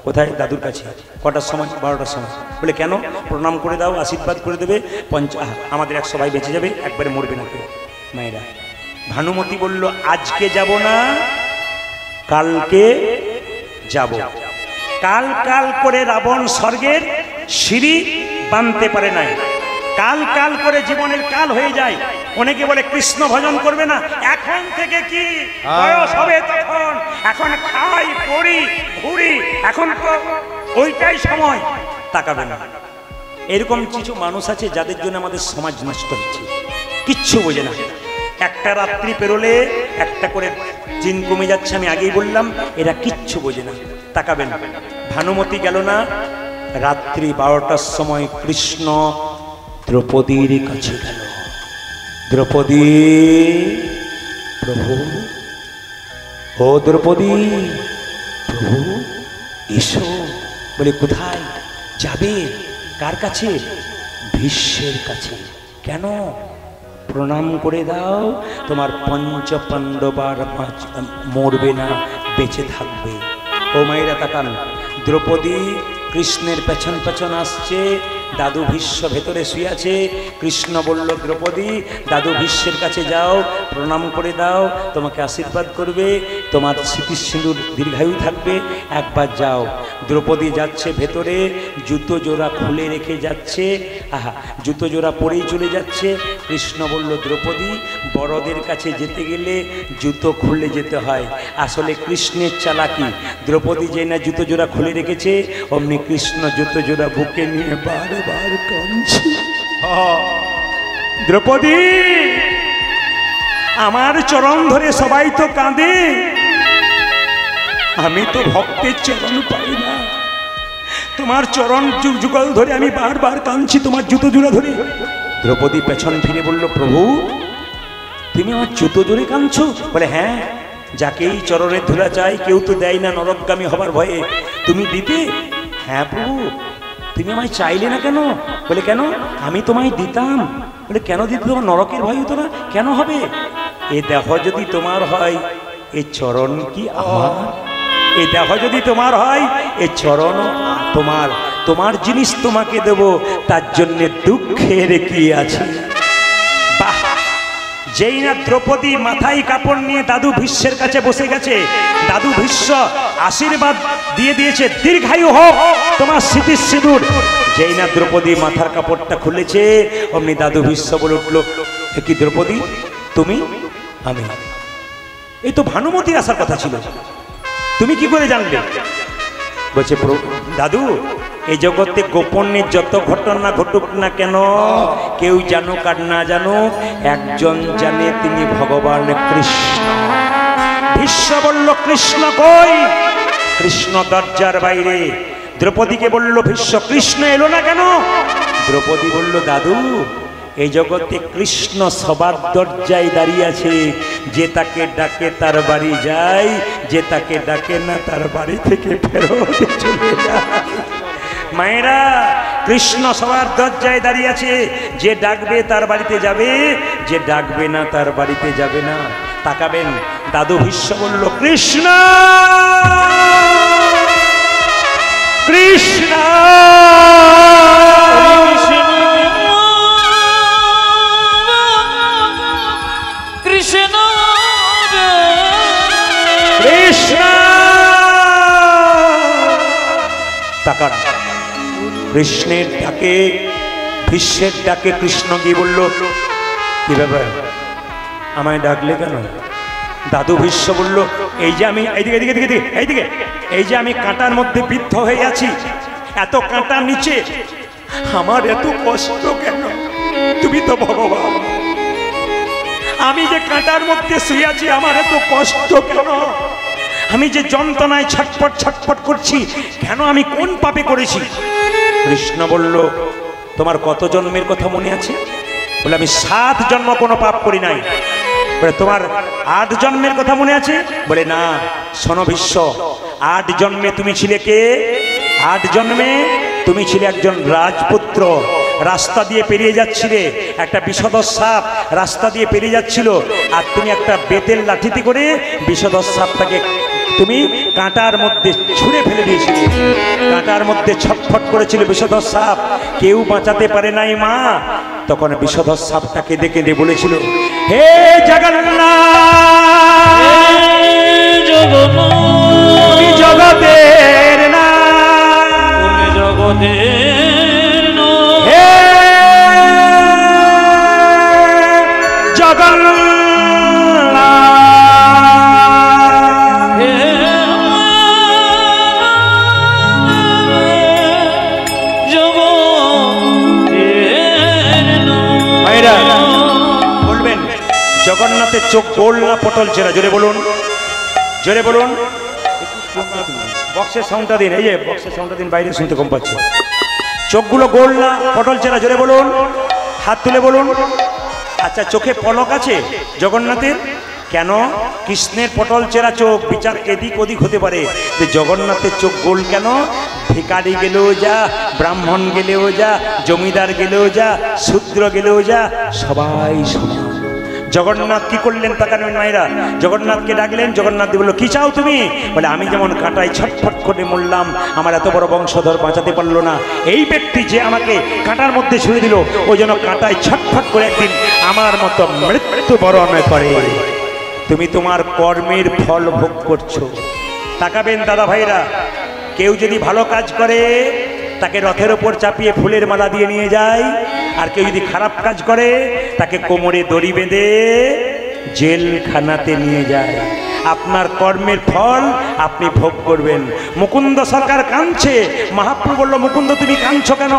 কোথায়? দাদুর কাছে। কটার সময়? 12টার সময়। বলে কেন? প্রণাম করে দাও, আশীর্বাদ করে দেবে, আমাদের 100 ভাই বেঁচে যাবে, একবারে মরবে না কেউ। মায়েরা, ভানুমতি বলল, আজকে যাব না, কালকে যাব। কাল কাল করে রাবণ স্বর্গের সিঁড়ি বাঁধতে পারে নাই। কাল কাল করে জীবনের কাল হয়ে যায়। অনেকে বলে কৃষ্ণ ভজন করবে না, এখন থেকে কি বয়স হবে তখন, এখন খাই পড়ি ঘুরি, এখন তো ওইটাই সময়, তাকাবে না। এরকম কিছু মানুষ আছে যাদের জন্য আমাদের সমাজ নষ্ট হচ্ছে, কিচ্ছু বোঝে না। একটা রাত্রি পেরোলে একটা করে জিন কমে যাচ্ছে, আমি আগেই বললাম, এরা কিচ্ছু বোঝে না, তাকাবেন। ভানুমতি গেল না, রাত্রি 12টার সময় কৃষ্ণ দ্রৌপদীর কাছে গেল। দ্রৌপদী, প্রভু, ও দ্রৌপদী, প্রভু এসো। বলে কোথায় যাবে? কার কাছে? ভীষ্মের কাছে। কেন? প্রণাম করে দাও, তোমার 5 পাণ্ডবার মরবে না, বেঁচে থাকবে। ও মায়েরা তাকান, দ্রৌপদী কৃষ্ণের পেছন পেছন আসছে, দাদু ভীষ্ম ভেতরে শুয়ে আছে। কৃষ্ণ বলল, দ্রৌপদী দাদু ভীষ্মের কাছে যাও, প্রণাম করে দাও, তোমাকে আশীর্বাদ করবে, তোমার স্মৃতি সিঁদুর দীর্ঘায়ু থাকবে, একবার যাও। দ্রৌপদী যাচ্ছে ভেতরে, জুতো জোড়া খুলে রেখে যাচ্ছে, আহা, জুতো জোড়া পরেই চলে যাচ্ছে। কৃষ্ণ বলল, দ্রৌপদী বড়দের কাছে যেতে গেলে জুতো খুলে যেতে হয়। আসলে কৃষ্ণের চালাকি, দ্রৌপদী যে না জুতো জোড়া খুলে রেখেছে, অমনি কৃষ্ণ জুতো জোড়া বুকে নিয়ে বারবার কাঁদছে। দ্রৌপদী, আমার চরণ ধরে সবাই তো কাঁদে, আমি তো ভক্তের চরণ পাই না, তোমার চরণ যুগল ধরে আমি বারবার কাঁদছি, তোমার জুতো জোড়া ধরে। দ্রৌপদী পেছন ফিরে বলল, প্রভু তুমি আমার জুতো জোরে কাঁদছো? বলে হ্যাঁ, যাকেই চরণের ধুলা চাই কেউ তো দেয় না নরকগামী হবার ভয়ে, তুমি দিতে? হ্যাঁ প্রভু। তুমি আমায় চাইলে না কেন? বলে কেন? আমি তোমায় দিতাম। বলে কেন দিতে? তোমার নরকের ভয় হতো না? কেন হবে? এ দেহ যদি তোমার হয়, এ চরণ কি আমার? এ দেহ যদি তোমার হয়, এ চরণ তোমার, তোমার জিনিস তোমাকে দেব, তার জন্য দুঃখের কি আছে? বাহ! যেই না দ্রৌপদী মাথায় কাপড় নিয়ে দাদু ভীষ্মের কাছে বসে গেছে, দাদু ভীষ্ম আশীর্বাদ দিয়ে দিয়েছে, দীর্ঘায়ু হোক তোমার স্মৃতির সিঁদুর। যেই না দ্রৌপদী মাথার কাপড়টা খুলেছে, অমনি দাদু ভীষ্ম বলে উঠলো, কি দ্রৌপদী তুমি? আমি। এই তো ভানুমতির আসার কথা ছিল, তুমি কি করে জানলে? বলছে, দাদু এই জগতে গোপনের যত ঘটনা ঘটুক না কেন, কেউ জানুক আর না জানুক, একজন জানে, তিনি ভগবান কৃষ্ণ। ভীষ্ম বলল, কৃষ্ণ কই? কৃষ্ণ দরজার বাইরে। দ্রৌপদীকে বলল, ভীষ্ম কৃষ্ণ এলো না কেন? দ্রৌপদী বলল, দাদু এই জগতে কৃষ্ণ সবার দরজায় দাঁড়িয়ে আছে, যে তাকে ডাকে তার বাড়ি যায়, যে তাকে ডাকে না তার বাড়ি থেকে ফেরত চলে যায়। মায়েরা, কৃষ্ণ সবার দরজায় দাঁড়িয়ে আছে, যে ডাকবে তার বাড়িতে যাবে, যে ডাকবে না তার বাড়িতে যাবে না। তাকাবেন, দাদু ভীষ্ম বলল, কৃষ্ণ কৃষ্ণ
কৃষ্ণ
কৃষ্ণ। তাকান, কৃষ্ণের ডাকে ভীষ্মের ডাকে কৃষ্ণ গিয়ে বলল, কি ব্যাপার আমায় ডাকলে কেন? দাদু ভীষ্ম বলল, এই যে আমি এইদিকে এইদিকে এইদিকে এইদিকে এই যে আমি কাঁটার মধ্যে বিদ্ধ হয়ে আছি, এত কাঁটার নিচে আমার এত কষ্ট কেন? তুমি তো ভগবান, আমি যে কাঁটার মধ্যে শুয়ে আছি আমার এত কষ্ট কেন? আমি যে যন্ত্রণায় ছটফট ছটফট করছি কেন? আমি কোন পাপে করেছি? কৃষ্ণ বলল, তোমার কত জন্মের কথা মনে আছে? বলে, আমি 7 জন্ম কোনো পাপ করি নাই। বলে, তোমার 8 জন্মের কথা মনে আছে? বলে, না। শোনো ভীষ্ম, 8 জন্মে তুমি ছিলে কে? 8 জন্মে তুমি ছিলে একজন রাজপুত্র। রাস্তা দিয়ে পেরিয়ে যাচ্ছিলে, একটা বিষধর সাপ রাস্তা দিয়ে পেরিয়ে যাচ্ছিল, আর তুমি একটা বেতের লাঠিতে করে বিষধর সাপটাকে তুমি কাঁটার মধ্যে ছুঁড়ে ফেলে দিয়েছিলে। কাঁটার মধ্যে ছটফট করেছিল বিষধর সাপ, কেউ বাঁচাতে পারে নাই মা। তখন বিষধর সাপটাকে দেখে দিয়ে বলেছিল, হে জগন্নাথ, তুমি জগতের না,
তুমি জগতের না,
হে জগন্নাথ, জগন্নাথের চোখ গোল না পটল চেরা? জোরে বলুন, জোরে বলুন। বক্সের সাউন্ডটা দিন, এই যে বক্সের সাউন্ডটা দিন, বাইরে শুনতে কম পাচ্ছে। চোখগুলো গোল না পটল চেরা? জোরে বলুন, হাত তুলে বলুন। আচ্ছা, চোখে পলক আছে জগন্নাথের? কেন? কৃষ্ণের পটল চেরা চোখ, বিচার এদিক ওদিক হতে পারে, যে জগন্নাথের চোখ গোল কেন? ভিখারি গেলেও যা, ব্রাহ্মণ গেলেও যা, জমিদার গেলেও যা, শূদ্র গেলেও যা, সবাই সমান। জগন্নাথ কি করলেন তাকানোর মায়েরা? জগন্নাথকে ডাকলেন, জগন্নাথ বলল, কি চাও তুমি? বলে, আমি যেমন কাঁটায় ছটফট করে মরলাম, আমার এত বড় বংশধর বাঁচাতে পারলো না, এই ব্যক্তি যে আমাকে কাঁটার মধ্যে ছুঁড়ে দিল, ওই জন্য কাঁটায় ছটফট করে একদিন আমার মতো মৃত্যুবরণ করে। তুমি তোমার কর্মের ফল ভোগ করছো। তাকাবেন দাদা ভাইরা, কেউ যদি ভালো কাজ করে তাকে রথের ওপর চাপিয়ে ফুলের মালা দিয়ে নিয়ে যায়, আর কেউ যদি খারাপ কাজ করে তাকে কোমরে দড়ি বেঁধে জেলখানাতে নিয়ে যায়। আপনার কর্মের ফল আপনি ভোগ করবেন। মুকুন্দ সরকার কাঁদছে, মহাপ্রভু বলল, মুকুন্দ তুমি কাঁদছো কেন?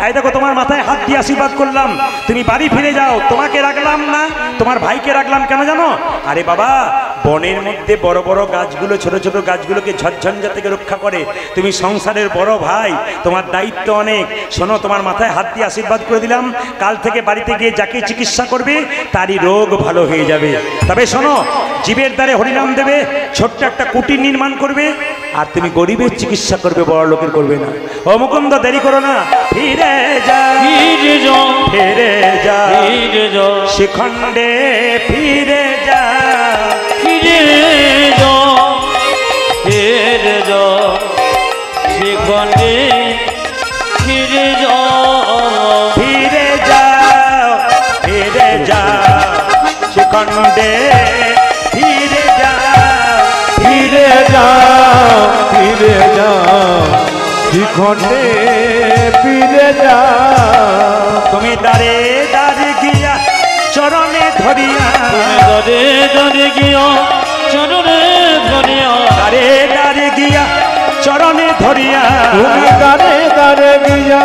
এই দেখো তোমার মাথায় হাত দিয়ে আশীর্বাদ করলাম, তুমি বাড়ি ফিরে যাও, তোমাকে রাখলাম না, তোমার ভাইকে রাখলাম কেন জানো? আরে বাবা, বনের মধ্যে বড় বড় গাছগুলো ছোট ছোট গাছগুলোকে ঝড়ঝঞ্ঝা থেকে রক্ষা করে, তুমি সংসারের বড় ভাই, তোমার দায়িত্ব অনেক। শোনো, তোমার মাথায় হাত দিয়ে আশীর্বাদ করে দিলাম, কাল থেকে বাড়িতে গিয়ে যাকে চিকিৎসা করবে তারই রোগ ভালো হয়ে যাবে। তবে শোনো, জীবের দ্বারে হরিনাম দেবে, ছোট্ট একটা কুটির নির্মাণ করবে, আর তুমি গরিবের চিকিৎসা করবে, বড় লোকের করবে না। ও মুকুন্দ, দেরি করো না, ফিরে যা,
ফিরে যা,
ফিরে যা,
ফিরে যা,
শিখণ্ডে ফিরে যা,
ফিরে যা, ফিরে যা, সেখানে ফিরে যা,
ফিরে যা, ফিরে যা, শিখণ্ডে ফিরে যা,
ফিরে যা, ফিরে যা, শিখণ্ডে ফিরে যা।
তুমি দাঁড়ে দাঁড়ে গিয়া চরণে ধরিয়া,
তুমি দরে দরে গিয়া চরণে ধরিয়া,
দাঁড়ে দাঁড়ে গিয়া চরণে ধরিয়া,
তুমি দাঁড়ে দাঁড়ে গিয়া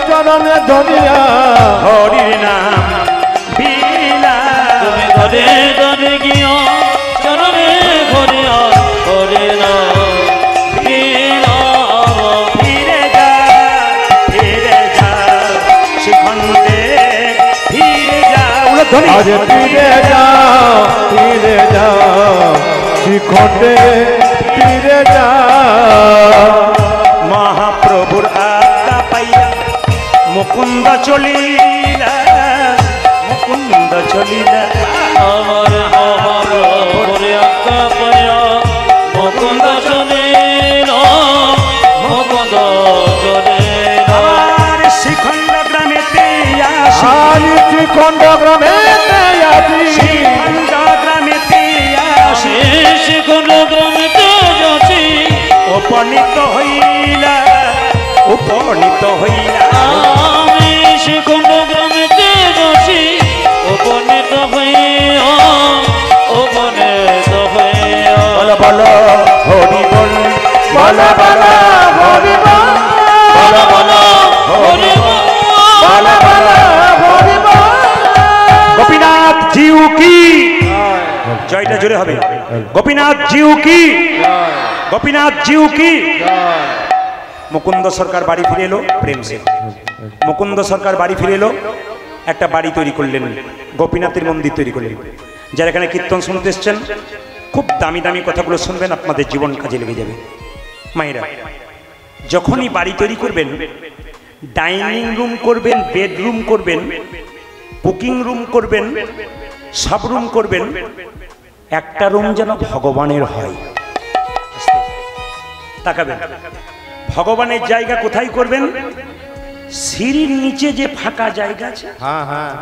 চরণে ধরিয়া,
হরির নাম বিলা,
তুমি দরে দরে গিয়া চরণে ধরিয়া, হরে নাম বিলা,
ফিরে যা, ফিরে যা, শিখণ্ডে ফিরে যা।
আজ ফিরে যা, ফিরে যা, শিখণ্ডে ফিরে যা।
মহাপ্রভুর আজ্ঞা পাইয়া মুকুন্দ চলিলা, মুকুন্দ চলিলা,
আমার মহাপ্রভুর আজ্ঞা পায়া মুকুন্দ চলে না, মুকুন্দ চলে না।
আর শিখণ্ড গ্রামেতে আসি,
আর শিখণ্ড গ্রামেতে আসি,
শিখণ্ড গ্রামেতে আসি,
শিখণ্ড গ্রামেতে যাচ্ছি,
উপনীত হইলা উপনীত হইয়া
আমি শিখুন গ্রামেতে বসি উপনীত হইয়া উপনীত হইয়া
বলো বলো হরি বল
বলো বলো হরি বল
বলো বলো হরি বল
বলো বলো হরি বল
গোপীনাথ জিউ কি জয়টা জোরে হবে গোপীনাথ জিউ কি গোপীনাথ জিউ কি মুকুন্দ সরকার বাড়ি ফিরে এলো প্রেম সে মুকুন্দ সরকার বাড়ি ফিরে এলো একটা বাড়ি তৈরি করলেন গোপীনাথের মন্দির তৈরি করলেন যারা এখানে কীর্তন শুনতে এসছেন খুব দামি দামি কথাগুলো শুনবেন আপনাদের জীবন কাজে লেগে যাবে মায়েরা যখনই বাড়ি তৈরি করবেন ডাইনিং রুম করবেন বেডরুম করবেন কুকিং রুম করবেন সব রুম করবেন একটা রুম যেন ভগবানের হয় তাকাবেন ভগবানের জায়গা কোথায় করবেন সিঁড়ির নিচে যে ফাঁকা জায়গা আছে
হ্যাঁ হ্যাঁ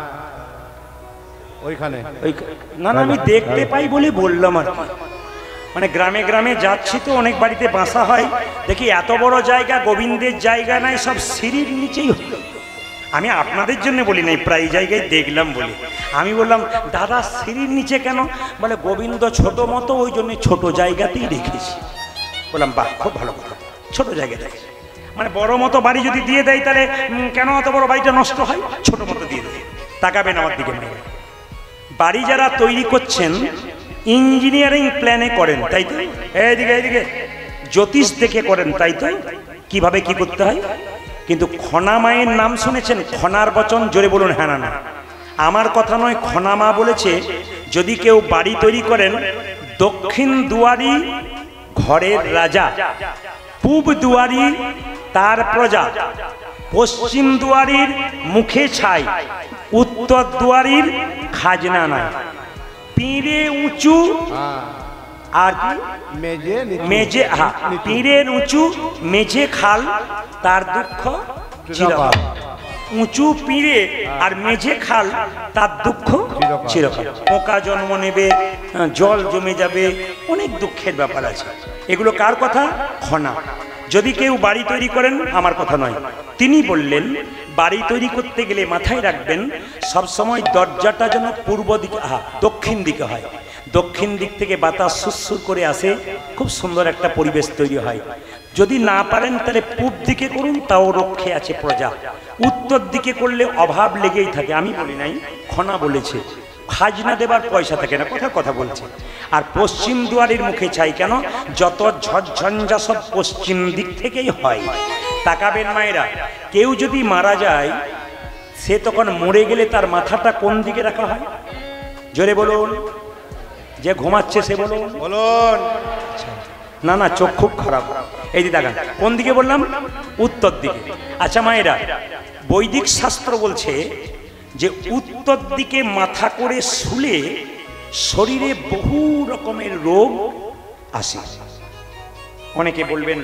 ওইখানে
ওই না না আমি দেখতে পাই বলে বললাম আর কি। মানে গ্রামে গ্রামে যাচ্ছি তো অনেক বাড়িতে বাসা হয় দেখি এত বড় জায়গা গোবিন্দের জায়গা নাই সব সিঁড়ির নিচেই হলো আমি আপনাদের জন্য বলি নাই প্রায় জায়গায় দেখলাম বলি আমি বললাম দাদা সিঁড়ির নিচে কেন বলে গোবিন্দ ছোট মতো ওই জন্য ছোট জায়গাতেই রেখেছি বললাম বাহ খুব ভালো কথা ছোট জায়গায় রেখেছি মানে বড় মতো বাড়ি যদি দিয়ে দেয় তাহলে কেন অত বড় বাড়িটা নষ্ট হয় ছোট মতো দিয়ে দেয় তাকাবেন আমার দিকে বাড়ি যারা তৈরি করছেন ইঞ্জিনিয়ারিং প্ল্যানে করেন তাই তো এইদিকে এইদিকে জ্যোতিষ দেখে করেন তাই তো কিভাবে কি করতে হয় কিন্তু খনা মায়ের নাম শুনেছেন খনার বচন জোরে বলুন হ্যাঁ না না আমার কথা নয় খনা মা বলেছে যদি কেউ বাড়ি তৈরি করেন দক্ষিণ দুয়ারি ঘরের রাজা পূব দুয়ারি তার প্রজা পশ্চিম দুয়ারির মুখে ছাই উত্তর দুয়ারির খাজনা নাই পীরে উঁচু আর
মেজে
মেজে হ্যাঁ পীরের উঁচু মেঝে খাল তার দুঃখ চিরকাল উঁচু পীরে আর মেঝে খাল তার দুঃখ চিরকাল পোকা জন্ম নেবে জল জমে যাবে অনেক দুঃখের ব্যাপার আছে এগুলো কার কথা খনা যদি কেউ বাড়ি তৈরি করেন আমার কথা নয় তিনি বললেন বাড়ি তৈরি করতে গেলে মাথায় রাখবেন সব সময় দরজাটা যেন পূর্ব দিকে দক্ষিণ দিকে হয় দক্ষিণ দিক থেকে বাতাস সুরসুর করে আসে খুব সুন্দর একটা পরিবেশ তৈরি হয় যদি না পারেন তাহলে পূব দিকে করুন তাও রক্ষে আছে প্রজা উত্তর দিকে করলে অভাব লেগেই থাকে আমি বলি নাই খনা বলেছে খাজনা দেবার পয়সা থাকে না কথা বলছে আর পশ্চিম দুয়ারের মুখে চাই কেন যত ঝড়ঝঞ্ঝা সব পশ্চিম দিক থেকেই হয় তাকাবেন মায়েরা কেউ যদি মারা যায় সে তখন মরে গেলে তার মাথাটা কোন দিকে রাখা হয় জোরে বলুন যে ঘুমাচ্ছে সে বলুন
বলুন
না না চোখ খুব খারাপ এই দিকে দেখান কোন দিকে বললাম উত্তর দিকে আচ্ছা মায়েরা বৈদিক শাস্ত্র বলছে যে উত্তর দিকে মাথা করে শুলে শরীরে বহু রকমের রোগ আসে অনেকে বলবেন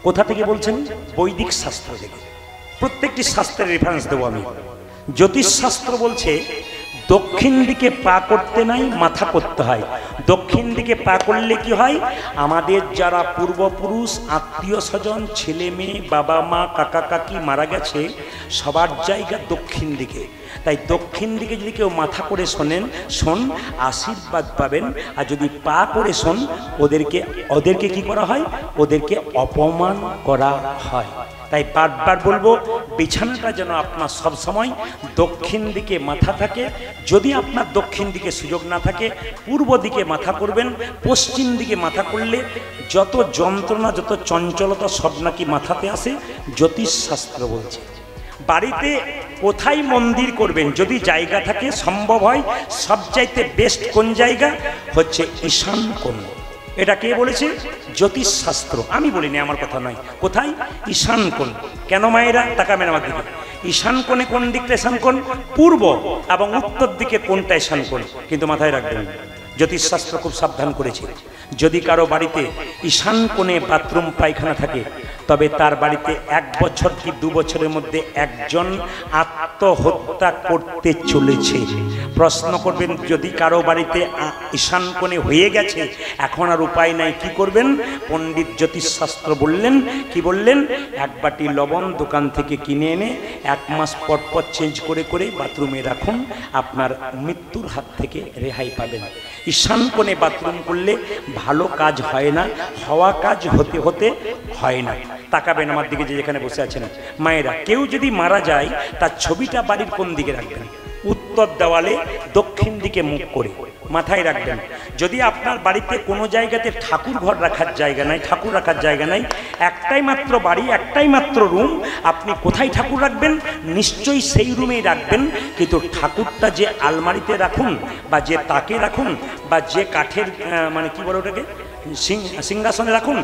কোথা থেকে বলছেন বৈদিক শাস্ত্র থেকে প্রত্যেকটি শাস্ত্রের রেফারেন্স দেবো আমি জ্যোতিষ শাস্ত্র বলছে দক্ষিণ দিকে পা করতে নাই মাথা করতে হয় দক্ষিণ দিকে পা করলে কি হয় আমাদের যারা পূর্বপুরুষ আত্মীয় স্বজন ছেলে মেয়ে বাবা মা কাকা কাকি মারা গেছে সবার জায়গা দক্ষিণ দিকে তাই দক্ষিণ দিকে যদি কেউ মাথা করে শোন আশীর্বাদ পাবেন আর যদি পা করে শোন ওদেরকে কি করা হয় ওদেরকে অপমান করা হয় তাই বারবার বলবো বিছানাটা যেন আপনার সব সময় দক্ষিণ দিকে মাথা থাকে যদি আপনার দক্ষিণ দিকে সুযোগ না থাকে পূর্ব দিকে মাথা করবেন পশ্চিম দিকে মাথা করলে যত যন্ত্রণা যত চঞ্চলতা সব নাকি মাথাতে আসে জ্যোতিষ শাস্ত্র বলছে বাড়িতে কোথায় মন্দির করবেন যদি জায়গা থাকে সম্ভব হয় সবচাইতে বেস্ট কোন জায়গা হচ্ছে ঈশান কোণ এটা কে বলেছে জ্যোতিষ শাস্ত্র আমি বলিনি আমার কথা নয় কোথায় ঈশান কোণ কেন মায়েরা তাকাবেন আমার দিকে ঈশান কোণে কোন দিকটা ঈশান কোণ পূর্ব এবং উত্তর দিকে কোনটা ঈশান কোণ কিন্তু মাথায় রাখবেন জ্যোতিষ শাস্ত্র খুব সাবধান করেছে যদি কারো বাড়িতে ঈশান কোণে বাথরুম পায়খানা থাকে তবে তার বাড়িতে 1 বছর কি 2 বছরের মধ্যে একজন আত্মহত্যা করতে চলেছে। প্রশ্ন করবেন, যদি কারো বাড়িতে ঈশান কোণে হয়ে গেছে, এখন আর উপায় নাই, কি করবেন? পণ্ডিত জ্যোতিষশাস্ত্র বললেন, কি বললেন? 1 বাটি লবণ দোকান থেকে কিনে এনে 1 মাস পর পর চেঞ্জ করে করে বাথরুমে রাখুন, আপনার মৃত্যুর হাত থেকে রেহাই পাবেন। ঈশান কোণে বাথরুম করলে ভালো কাজ হয় না, হওয়া কাজ হতে হতে হয় না। তাকাবেন আমার দিকে, যে যেখানে বসে আছেন মায়েরা, কেউ যদি মারা যায় তার ছবিটা বাড়ির কোন দিকে রাখবেন? উত্তর দেওয়ালে দক্ষিণ দিকে মুখ করে, মাথায় রাখবেন। যদি আপনার বাড়িতে কোনো জায়গাতে ঠাকুর ঘর রাখার জায়গা নাই, ঠাকুর রাখার জায়গা নাই, একটাই মাত্র বাড়ি, একটাই মাত্র রুম, আপনি কোথায় ঠাকুর রাখবেন? নিশ্চয়ই সেই রুমেই রাখবেন, কিন্তু ঠাকুরটা যে আলমারিতে রাখুন বা যে তাকে রাখুন বা যে কাঠের মানে কি বলে ওটাকে সিংহাসনে রাখুন,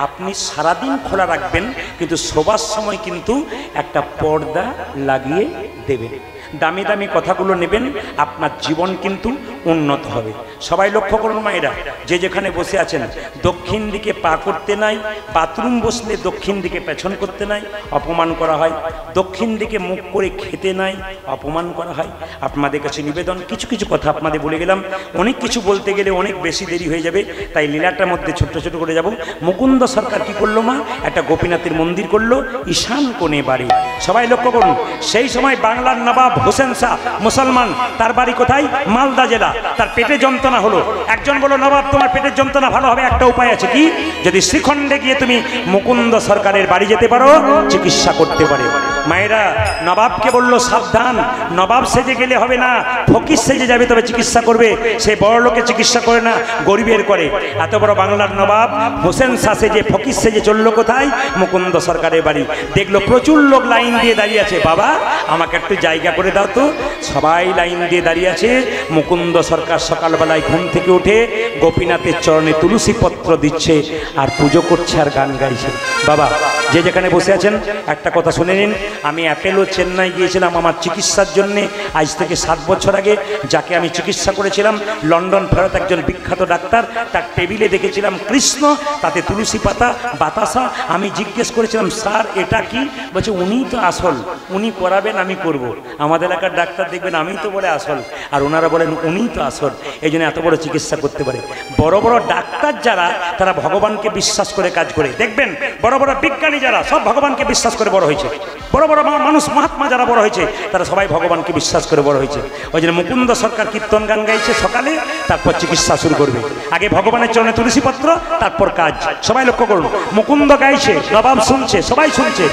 আপনি সারাদিন খোলা রাখবেন, কিন্তু শোবার সময় কিন্তু একটা পর্দা লাগিয়ে দেবেন। দামি দামি কথাগুলো নেবেন, আপনার জীবন কিন্তু উন্নত হবে। সবাই লক্ষ্য করুন মায়েরা, যে যেখানে বসে আছেন, দক্ষিণ দিকে পা করতে নাই, বাথরুম বসলে দক্ষিণ দিকে পেছন করতে নাই, অপমান করা হয়। দক্ষিণ দিকে মুখ করে খেতে নাই, অপমান করা হয়। আপনাদের কাছে নিবেদন, কিছু কিছু কথা আপনাদের বলে গেলাম, অনেক কিছু বলতে গেলে অনেক বেশি দেরি হয়ে যাবে, তাই লীলাটার মধ্যে ছোট্ট ছোট করে যাব। মুকুন্দ সরকার কি করলো মা? একটা গোপীনাথের মন্দির করলো ঈশান কোণে বাড়ি। সবাই লক্ষ্য করুন, সেই সময় বাংলার নবাব হোসেন শাহ মুসলমান, তার বাড়ি কোথায়? মালদা জেলা। তার পেটে যন্ত্রণা হলো, একজন বলল নবাব তোমার পেটের যন্ত্রণা ভালো হবে, একটা উপায় আছে, কি? যদি শ্রীখণ্ডে গিয়ে তুমি মুকুন্দ সরকারের বাড়ি যেতে পারো, চিকিৎসা করতে পারে। মায়েরা, নবাবকে বললো সাবধান, নবাব সেজে গেলে হবে না, ফকির সেজে যাবে তবে চিকিৎসা করবে। সে বড় লোকে চিকিৎসা করে না, গরিবের করে। এত বড় বাংলার নবাব হোসেন শাহ সেজে ফকির সেজে চললো কোথায়? মুকুন্দ সরকারের বাড়ি। দেখলো প্রচুর লোক লাইন দিয়ে দাঁড়িয়ে আছে, বাবা আমাকে একটু জায়গা করে দাও তো। সবাই লাইন দিয়ে দাঁড়িয়ে আছে। মুকুন্দ সরকার সকালবেলায় ঘুম থেকে উঠে গোপীনাথের চরণে তুলসী পত্র দিচ্ছে আর পুজো করছে আর গান গাইছে। বাবা যে যেখানে বসে আছেন, একটা কথা শুনে নিন। আমি অ্যাপেলো চেন্নাই গিয়েছিলাম আমার চিকিৎসার জন্যে, আজ থেকে 7 বছর আগে। যাকে আমি চিকিৎসা করেছিলাম, লন্ডন ফেরত একজন বিখ্যাত ডাক্তার, তার টেবিলে দেখেছিলাম কৃষ্ণ, তাতে তুলসী পাতা, বাতাসা। আমি জিজ্ঞেস করেছিলাম, স্যার এটা কি? বলছে উনিই তো আসল, উনি করাবেন, আমি করব। আমাদের এলাকার ডাক্তার দেখবেন আমি তো বলে আসল, আর ওনারা বলেন উনিই তো আসল। এই জন্য এত বড় চিকিৎসা করতে পারে। বড় বড় ডাক্তার যারা, তারা ভগবানকে বিশ্বাস করে কাজ করে। দেখবেন বড় বড় বিজ্ঞানী যারা, সব ভগবানকে বিশ্বাস করে বড় হয়েছে। বড় বড় মানুষ, মহাত্মা যারা বড় হয়েছে, তারা সবাই ভগবানকে বিশ্বাস করে বড় হয়েছে। ওই জন্য মুকুন্দ সরকার কীর্তন গান গাইছে সকালে, তারপর চিকিৎসা শুরু করবে। আগে ভগবানের চরণে তুলসী পত্র, তারপর কাজ। সবাই লক্ষ্য করুন, মুকুন্দ গাইছে, নবাব শুনছে, সবাই শুনছে।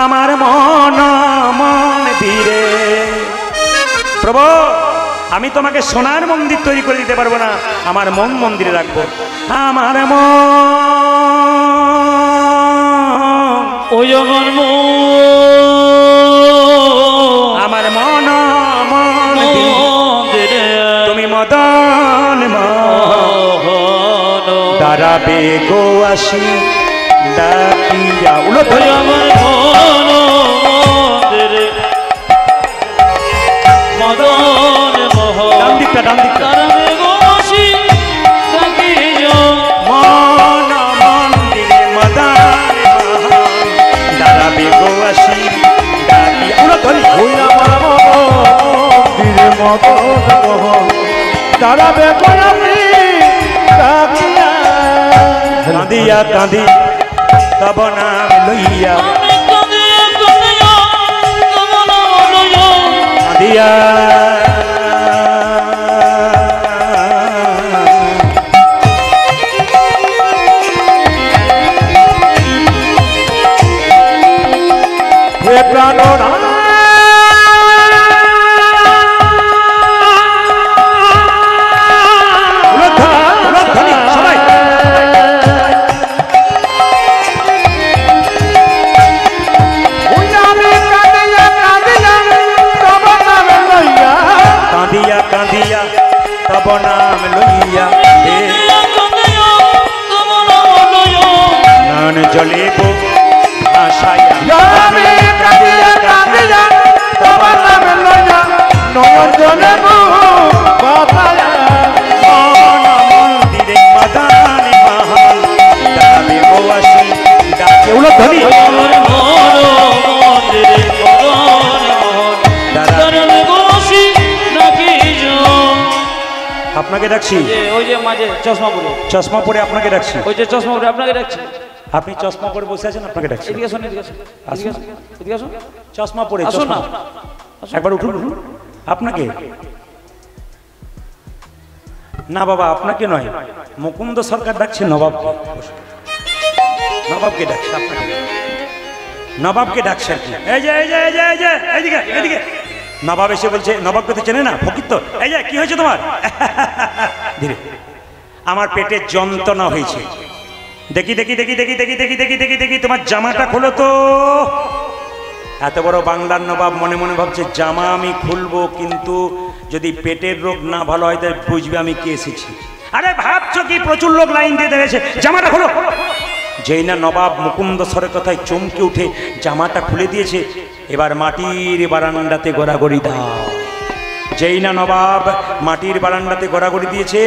আমার মন মন্দিরে, প্রভু আমি তোমাকে সোনার মন্দির তৈরি করে দিতে পারবো না, আমার মন মন্দিরে রাখবো। আমার মন,
ওই আমার
আমার মন মন্দিরে তুমি মদন দাঁড়াবে গো আসি ডাকিয়া। উলট
ওই আমার মন্দিরে মদন মোহন,
ডান দিকটা, ডান দিকটা।
দাঁড়াবে গো আসি ডাকিয়া।
মন মন্দিরে মদন দাঁড়াবে গো আসি ডাকিয়া। উলট
ওই আমার মন্দিরে মদন মোহন দাঁড়াবে গোলাপি ডাকিয়া।
কাঁদিয়া কাঁদি তব নাম লইয়া, কাঁদিয়া
প্রাণনা
সবাই কাঁদিয়া কাঁদিয়া তব নাম লইয়া নান জলে গো আশায়া। মন্দিরে মদানে মহান দাঁড়াবে গো আসি ডাকে। উলট ধ্বনি। আপনাকে ডাকছি।
ওই যে মাঝে চশমা পরে,
চশমা পরে আপনাকে ডাকছি।
ওই যে চশমা পরে আপনাকে ডাকছি।
আপনি চশমা পরে বসে আছেন, আপনাকে ডাকছি।
এদিকে আসুন, এদিকে আসুন, এদিকে আসুন, এদিকে আসুন,
চশমা পরে,
আসুন না,
একবার উঠুন, উঠুন। আপনাকে না বাবা, আপনাকে নয়, মুকুন্দ সরকার ডাকছে নবাবকে। নবাবকে ডাকছে আপনাকে, নবাবকে ডাকছে আর কি। এই যে এই যে এই যে এই যে এইদিকে এইদিকে নবাব এসে বলছে, নবাবকে তো চেনে না, ফকির তো। এই যে কি হয়েছে তোমার? ধীরে, আমার পেটে যন্ত্রণা হয়েছে। দেখি দেখি দেখি দেখি দেখি দেখি দেখি দেখি দেখি তোমার জামাটা খোলো তো। এত বড় বাংলার নবাব মনে মনে ভাবছে জামা আমি খুলবো, কিন্তু যদি পেটের রোগ না ভালো হয় তাহলে বুঝবে আমি কে এসেছি। আরে ভাবছো কি, প্রচুর লোক লাইন দিয়ে দেখেছে, জামাটা খোলো। যেই না নবাব মুকুন্দ সরের কথায় চমকে উঠে জামাটা খুলে দিয়েছে, এবার মাটির বারান্দাতে গড়াগড়ি দাও। যেই না নবাব মাটির বারান্দাতে গড়াগড়ি দিয়েছে,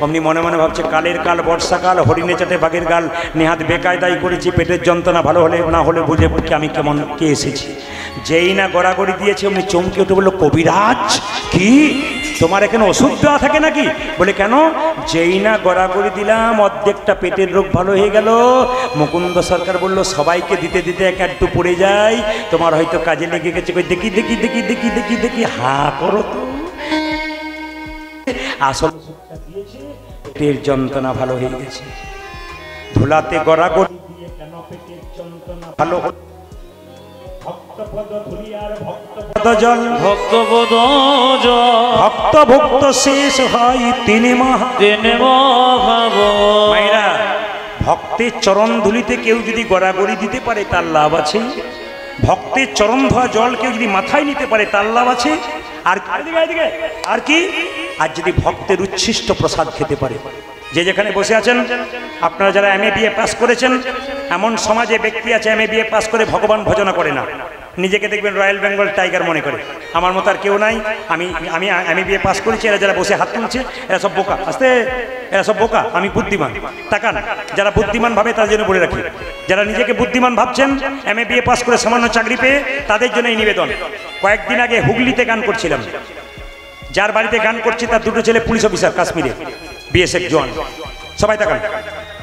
অমনি মনে মনে ভাবছে কালের কাল বর্ষাকাল, হরিণে চাটে বাঘের গাল, নেহাত বেকায়দাই করেছি, পেটের যন্ত্রণা ভালো হলে না হলে বুঝে আমি কেমন কে এসেছি। যেই না গড়াগড়ি দিয়েছে অমনি চমকে উঠে বললো, কবিরাজ কি তোমার এখানে ওষুধ দেওয়া থাকে নাকি? বলে কেন? যেই না গড়াগড়ি দিলাম অর্ধেকটা পেটের রোগ ভালো হয়ে গেল। মুকুন্দ সরকার বলল, সবাইকে দিতে দিতে এক একটু পড়ে যায়, তোমার হয়তো কাজে লেগে গেছে। দেখি দেখি দেখি দেখি দেখি দেখি হা করো তো, আসল পেটের যন্ত্রণা ভালো হয়ে গেছে। ধুলাতে গড়াগড়ি দিয়ে কেন পেটের যন্ত্রণা ভালো হল? ভক্ত ভক্ত শেষ হয় তিনি মায়েরা। ভক্তের চরণ ধুলিতে কেউ যদি গড়াগড়ি দিতে পারে তার লাভ আছে। ভক্তের চরণ ধোয়া জল কেউ যদি মাথায় নিতে পারে তার লাভ আছে। আর আর কি, আর যদি ভক্তের উচ্ছিষ্ট প্রসাদ খেতে পারে। যে যেখানে বসে আছেন, আপনারা যারা MA BA পাস করেছেন, এমন সমাজে ব্যক্তি আছে MA BA পাস করে ভগবান ভজনা করে না, নিজেকে দেখবেন রয়্যাল বেঙ্গল টাইগার মনে করে। আমার মতো আর কেউ নাই, আমি আমি MA BA পাস করেছি। এরা যারা বসে হাত তুলছে এরা সব বোকা, আস্তে, এরা সব বোকা, আমি বুদ্ধিমান। তাকান, যারা বুদ্ধিমান ভাবে তাদের জন্য বলে রাখি, যারা নিজেকে বুদ্ধিমান ভাবছেন MA BA পাস করে সামান্য চাকরি পেয়ে, তাদের জন্য এই নিবেদন। কয়েকদিন আগে হুগলিতে গান করছিলাম, যার বাড়িতে গান করছি তার দুটো ছেলে পুলিশ অফিসার, কাশ্মীরে BSF জওয়ান। সবাই তাকান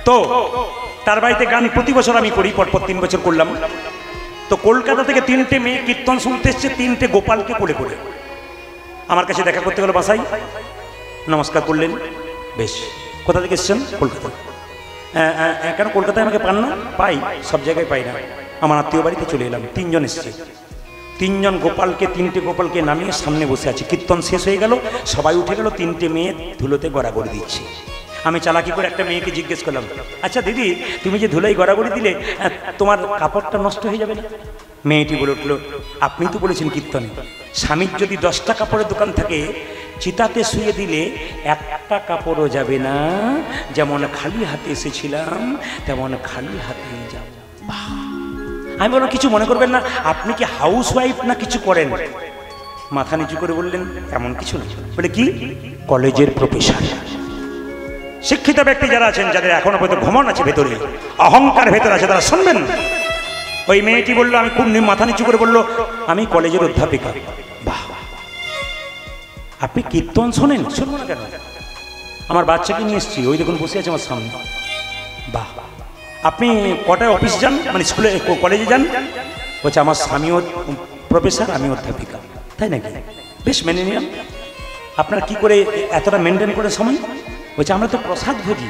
তো, তার বাড়িতে গান প্রতি বছর আমি করি, পরপর 3 বছর করলাম। তো কলকাতা থেকে 3টে মেয়ে কীর্তন শুনতে এসছে, 3টে গোপালকে কোলে করে আমার কাছে দেখা করতে গেল বাসায়। নমস্কার করলেন, বেশ, কোথা থেকে এসছেন? কলকাতা। কেন কলকাতায় আমাকে পান না? পাই, সব জায়গায় পাই না, আমার আত্মীয় বাড়িতে চলে এলাম। 3 জন এসছে, 3 জন গোপালকে, 3টে গোপালকে নামিয়ে সামনে বসে আছে। কীর্তন শেষ হয়ে গেল, সবাই উঠে গেল, 3টে মেয়ে ধুলোতে গড়াগড়ি দিচ্ছে। আমি চালাকি করে একটা মেয়েকে জিজ্ঞেস করলাম, আচ্ছা দিদি, তুমি যে ধুলোয় গড়াগড়ি দিলে, তোমার কাপড়টা নষ্ট হয়ে যাবে না? মেয়েটি বলে উঠল, আপনি তো বলেছেন কীর্তনে, স্বামীর যদি 10টা কাপড়ের দোকান থাকে, চিতাতে শুয়ে দিলে একটা কাপড়ও যাবে না, যেমন খালি হাতে এসেছিলাম তেমন খালি হাতেই যাব। আমি বললাম, কিছু মনে করবেন না, আপনি কি হাউস ওয়াইফ না কিছু করেন? মাথা নিচু করে বললেন, এমন কিছু না। বলে কি? কলেজের প্রফেসর। শিক্ষিত ব্যক্তি যারা আছেন, যাদের এখনো পর্যন্ত ঘমন আছে ভেতরে, অহংকার ভেতরে আছে, তারা শুনবেন। ওই মেয়েটি বললো, আমি খুব মাথা নিচু করে বললো, আমি কলেজের অধ্যাপিকা। বাহ, আপনি কীর্তন শোনেন? শুনবো না কেন? আমার বাচ্চাকে নিয়ে এসছি, ওই দেখুন বসে আছে আমার সামনে। বাহ, আপনি কটায় অফিস যান, মানে স্কুলে কলেজে যান? বলছে, আমার স্বামীও প্রফেসর, আমি অধ্যাপিকা। তাই নাকি? বেশ, মেনে নিলাম। আপনার কি করে এতটা মেনটেন করে সময়? বলছে, আমরা তো প্রসাদ ভোজি,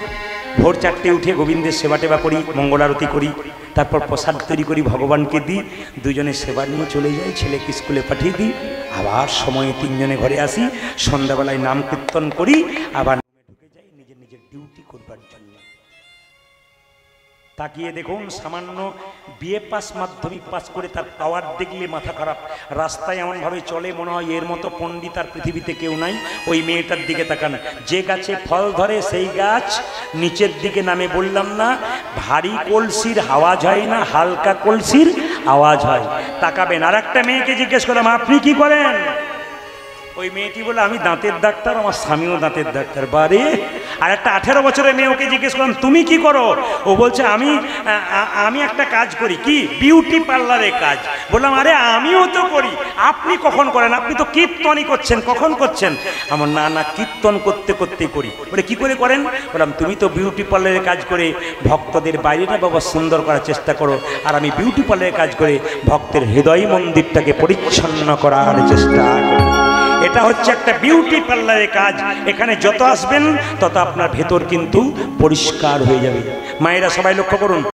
ভোর 4টে উঠে গোবিন্দের সেবা টেবা করি, মঙ্গল আরতি করি, তারপর প্রসাদ তৈরি করি, ভগবানকে দিই, দুজনের সেবা নিয়ে চলে যাই, ছেলেকে স্কুলে পাঠিয়ে দিই, আবার সময়ে 3 জনে ঘরে আসি, সন্ধ্যাবেলায় নাম কীর্তন করি, আবার ঢুকে যাই নিজের নিজের ডিউটি করবার জন্য। তাকিয়ে দেখুন, সামান্য BA পাস, মাধ্যমিক পাস করে তার পাওয়ার দেখলে মাথা খারাপ। রাস্তায় এমনভাবে চলে মনে হয় এর মতো পণ্ডিত আর পৃথিবীতে কেউ নাই। ওই মেয়েটার দিকে তাকান, যে গাছে ফল ধরে সেই গাছ নিচের দিকে নামে। বললাম না, ভারী কলসির আওয়াজ হয় না, হালকা কলসির আওয়াজ হয়। তাকাবেন। আর একটা মেয়েকে জিজ্ঞেস করলাম, আপনি কি করেন? ওই মেয়েটি বলে আমি দাঁতের ডাক্তার, আমার স্বামীও দাঁতের ডাক্তার। বারে, আর একটা 18 বছরের মেয়ে, ওকে জিজ্ঞেস করলাম তুমি কি করো? ও বলছে আমি একটা কাজ করি। কি? বিউটি পার্লারে কাজ। বললাম আরে আমিও তো করি, আপনি কখন করেন? আপনি তো কীর্তনই করছেন, কখন করছেন? আমার না কীর্তন করতে করতেই করি। বলে কি করে করেন? বললাম তুমি তো বিউটি পার্লারে কাজ করে ভক্তদের বাইরেটা বাবা সুন্দর করার চেষ্টা করো, আর আমি বিউটি পার্লারে কাজ করে ভক্তের হৃদয় মন্দিরটাকে পরিচ্ছন্ন করার চেষ্টা করি। এটা হচ্ছে একটা বিউটি পার্লারের কাজ। এখানে যত আসবেন তত আপনার ভেতর কিন্তু পরিষ্কার হয়ে যাবে। মায়েরা সবাই লক্ষ্য করুন।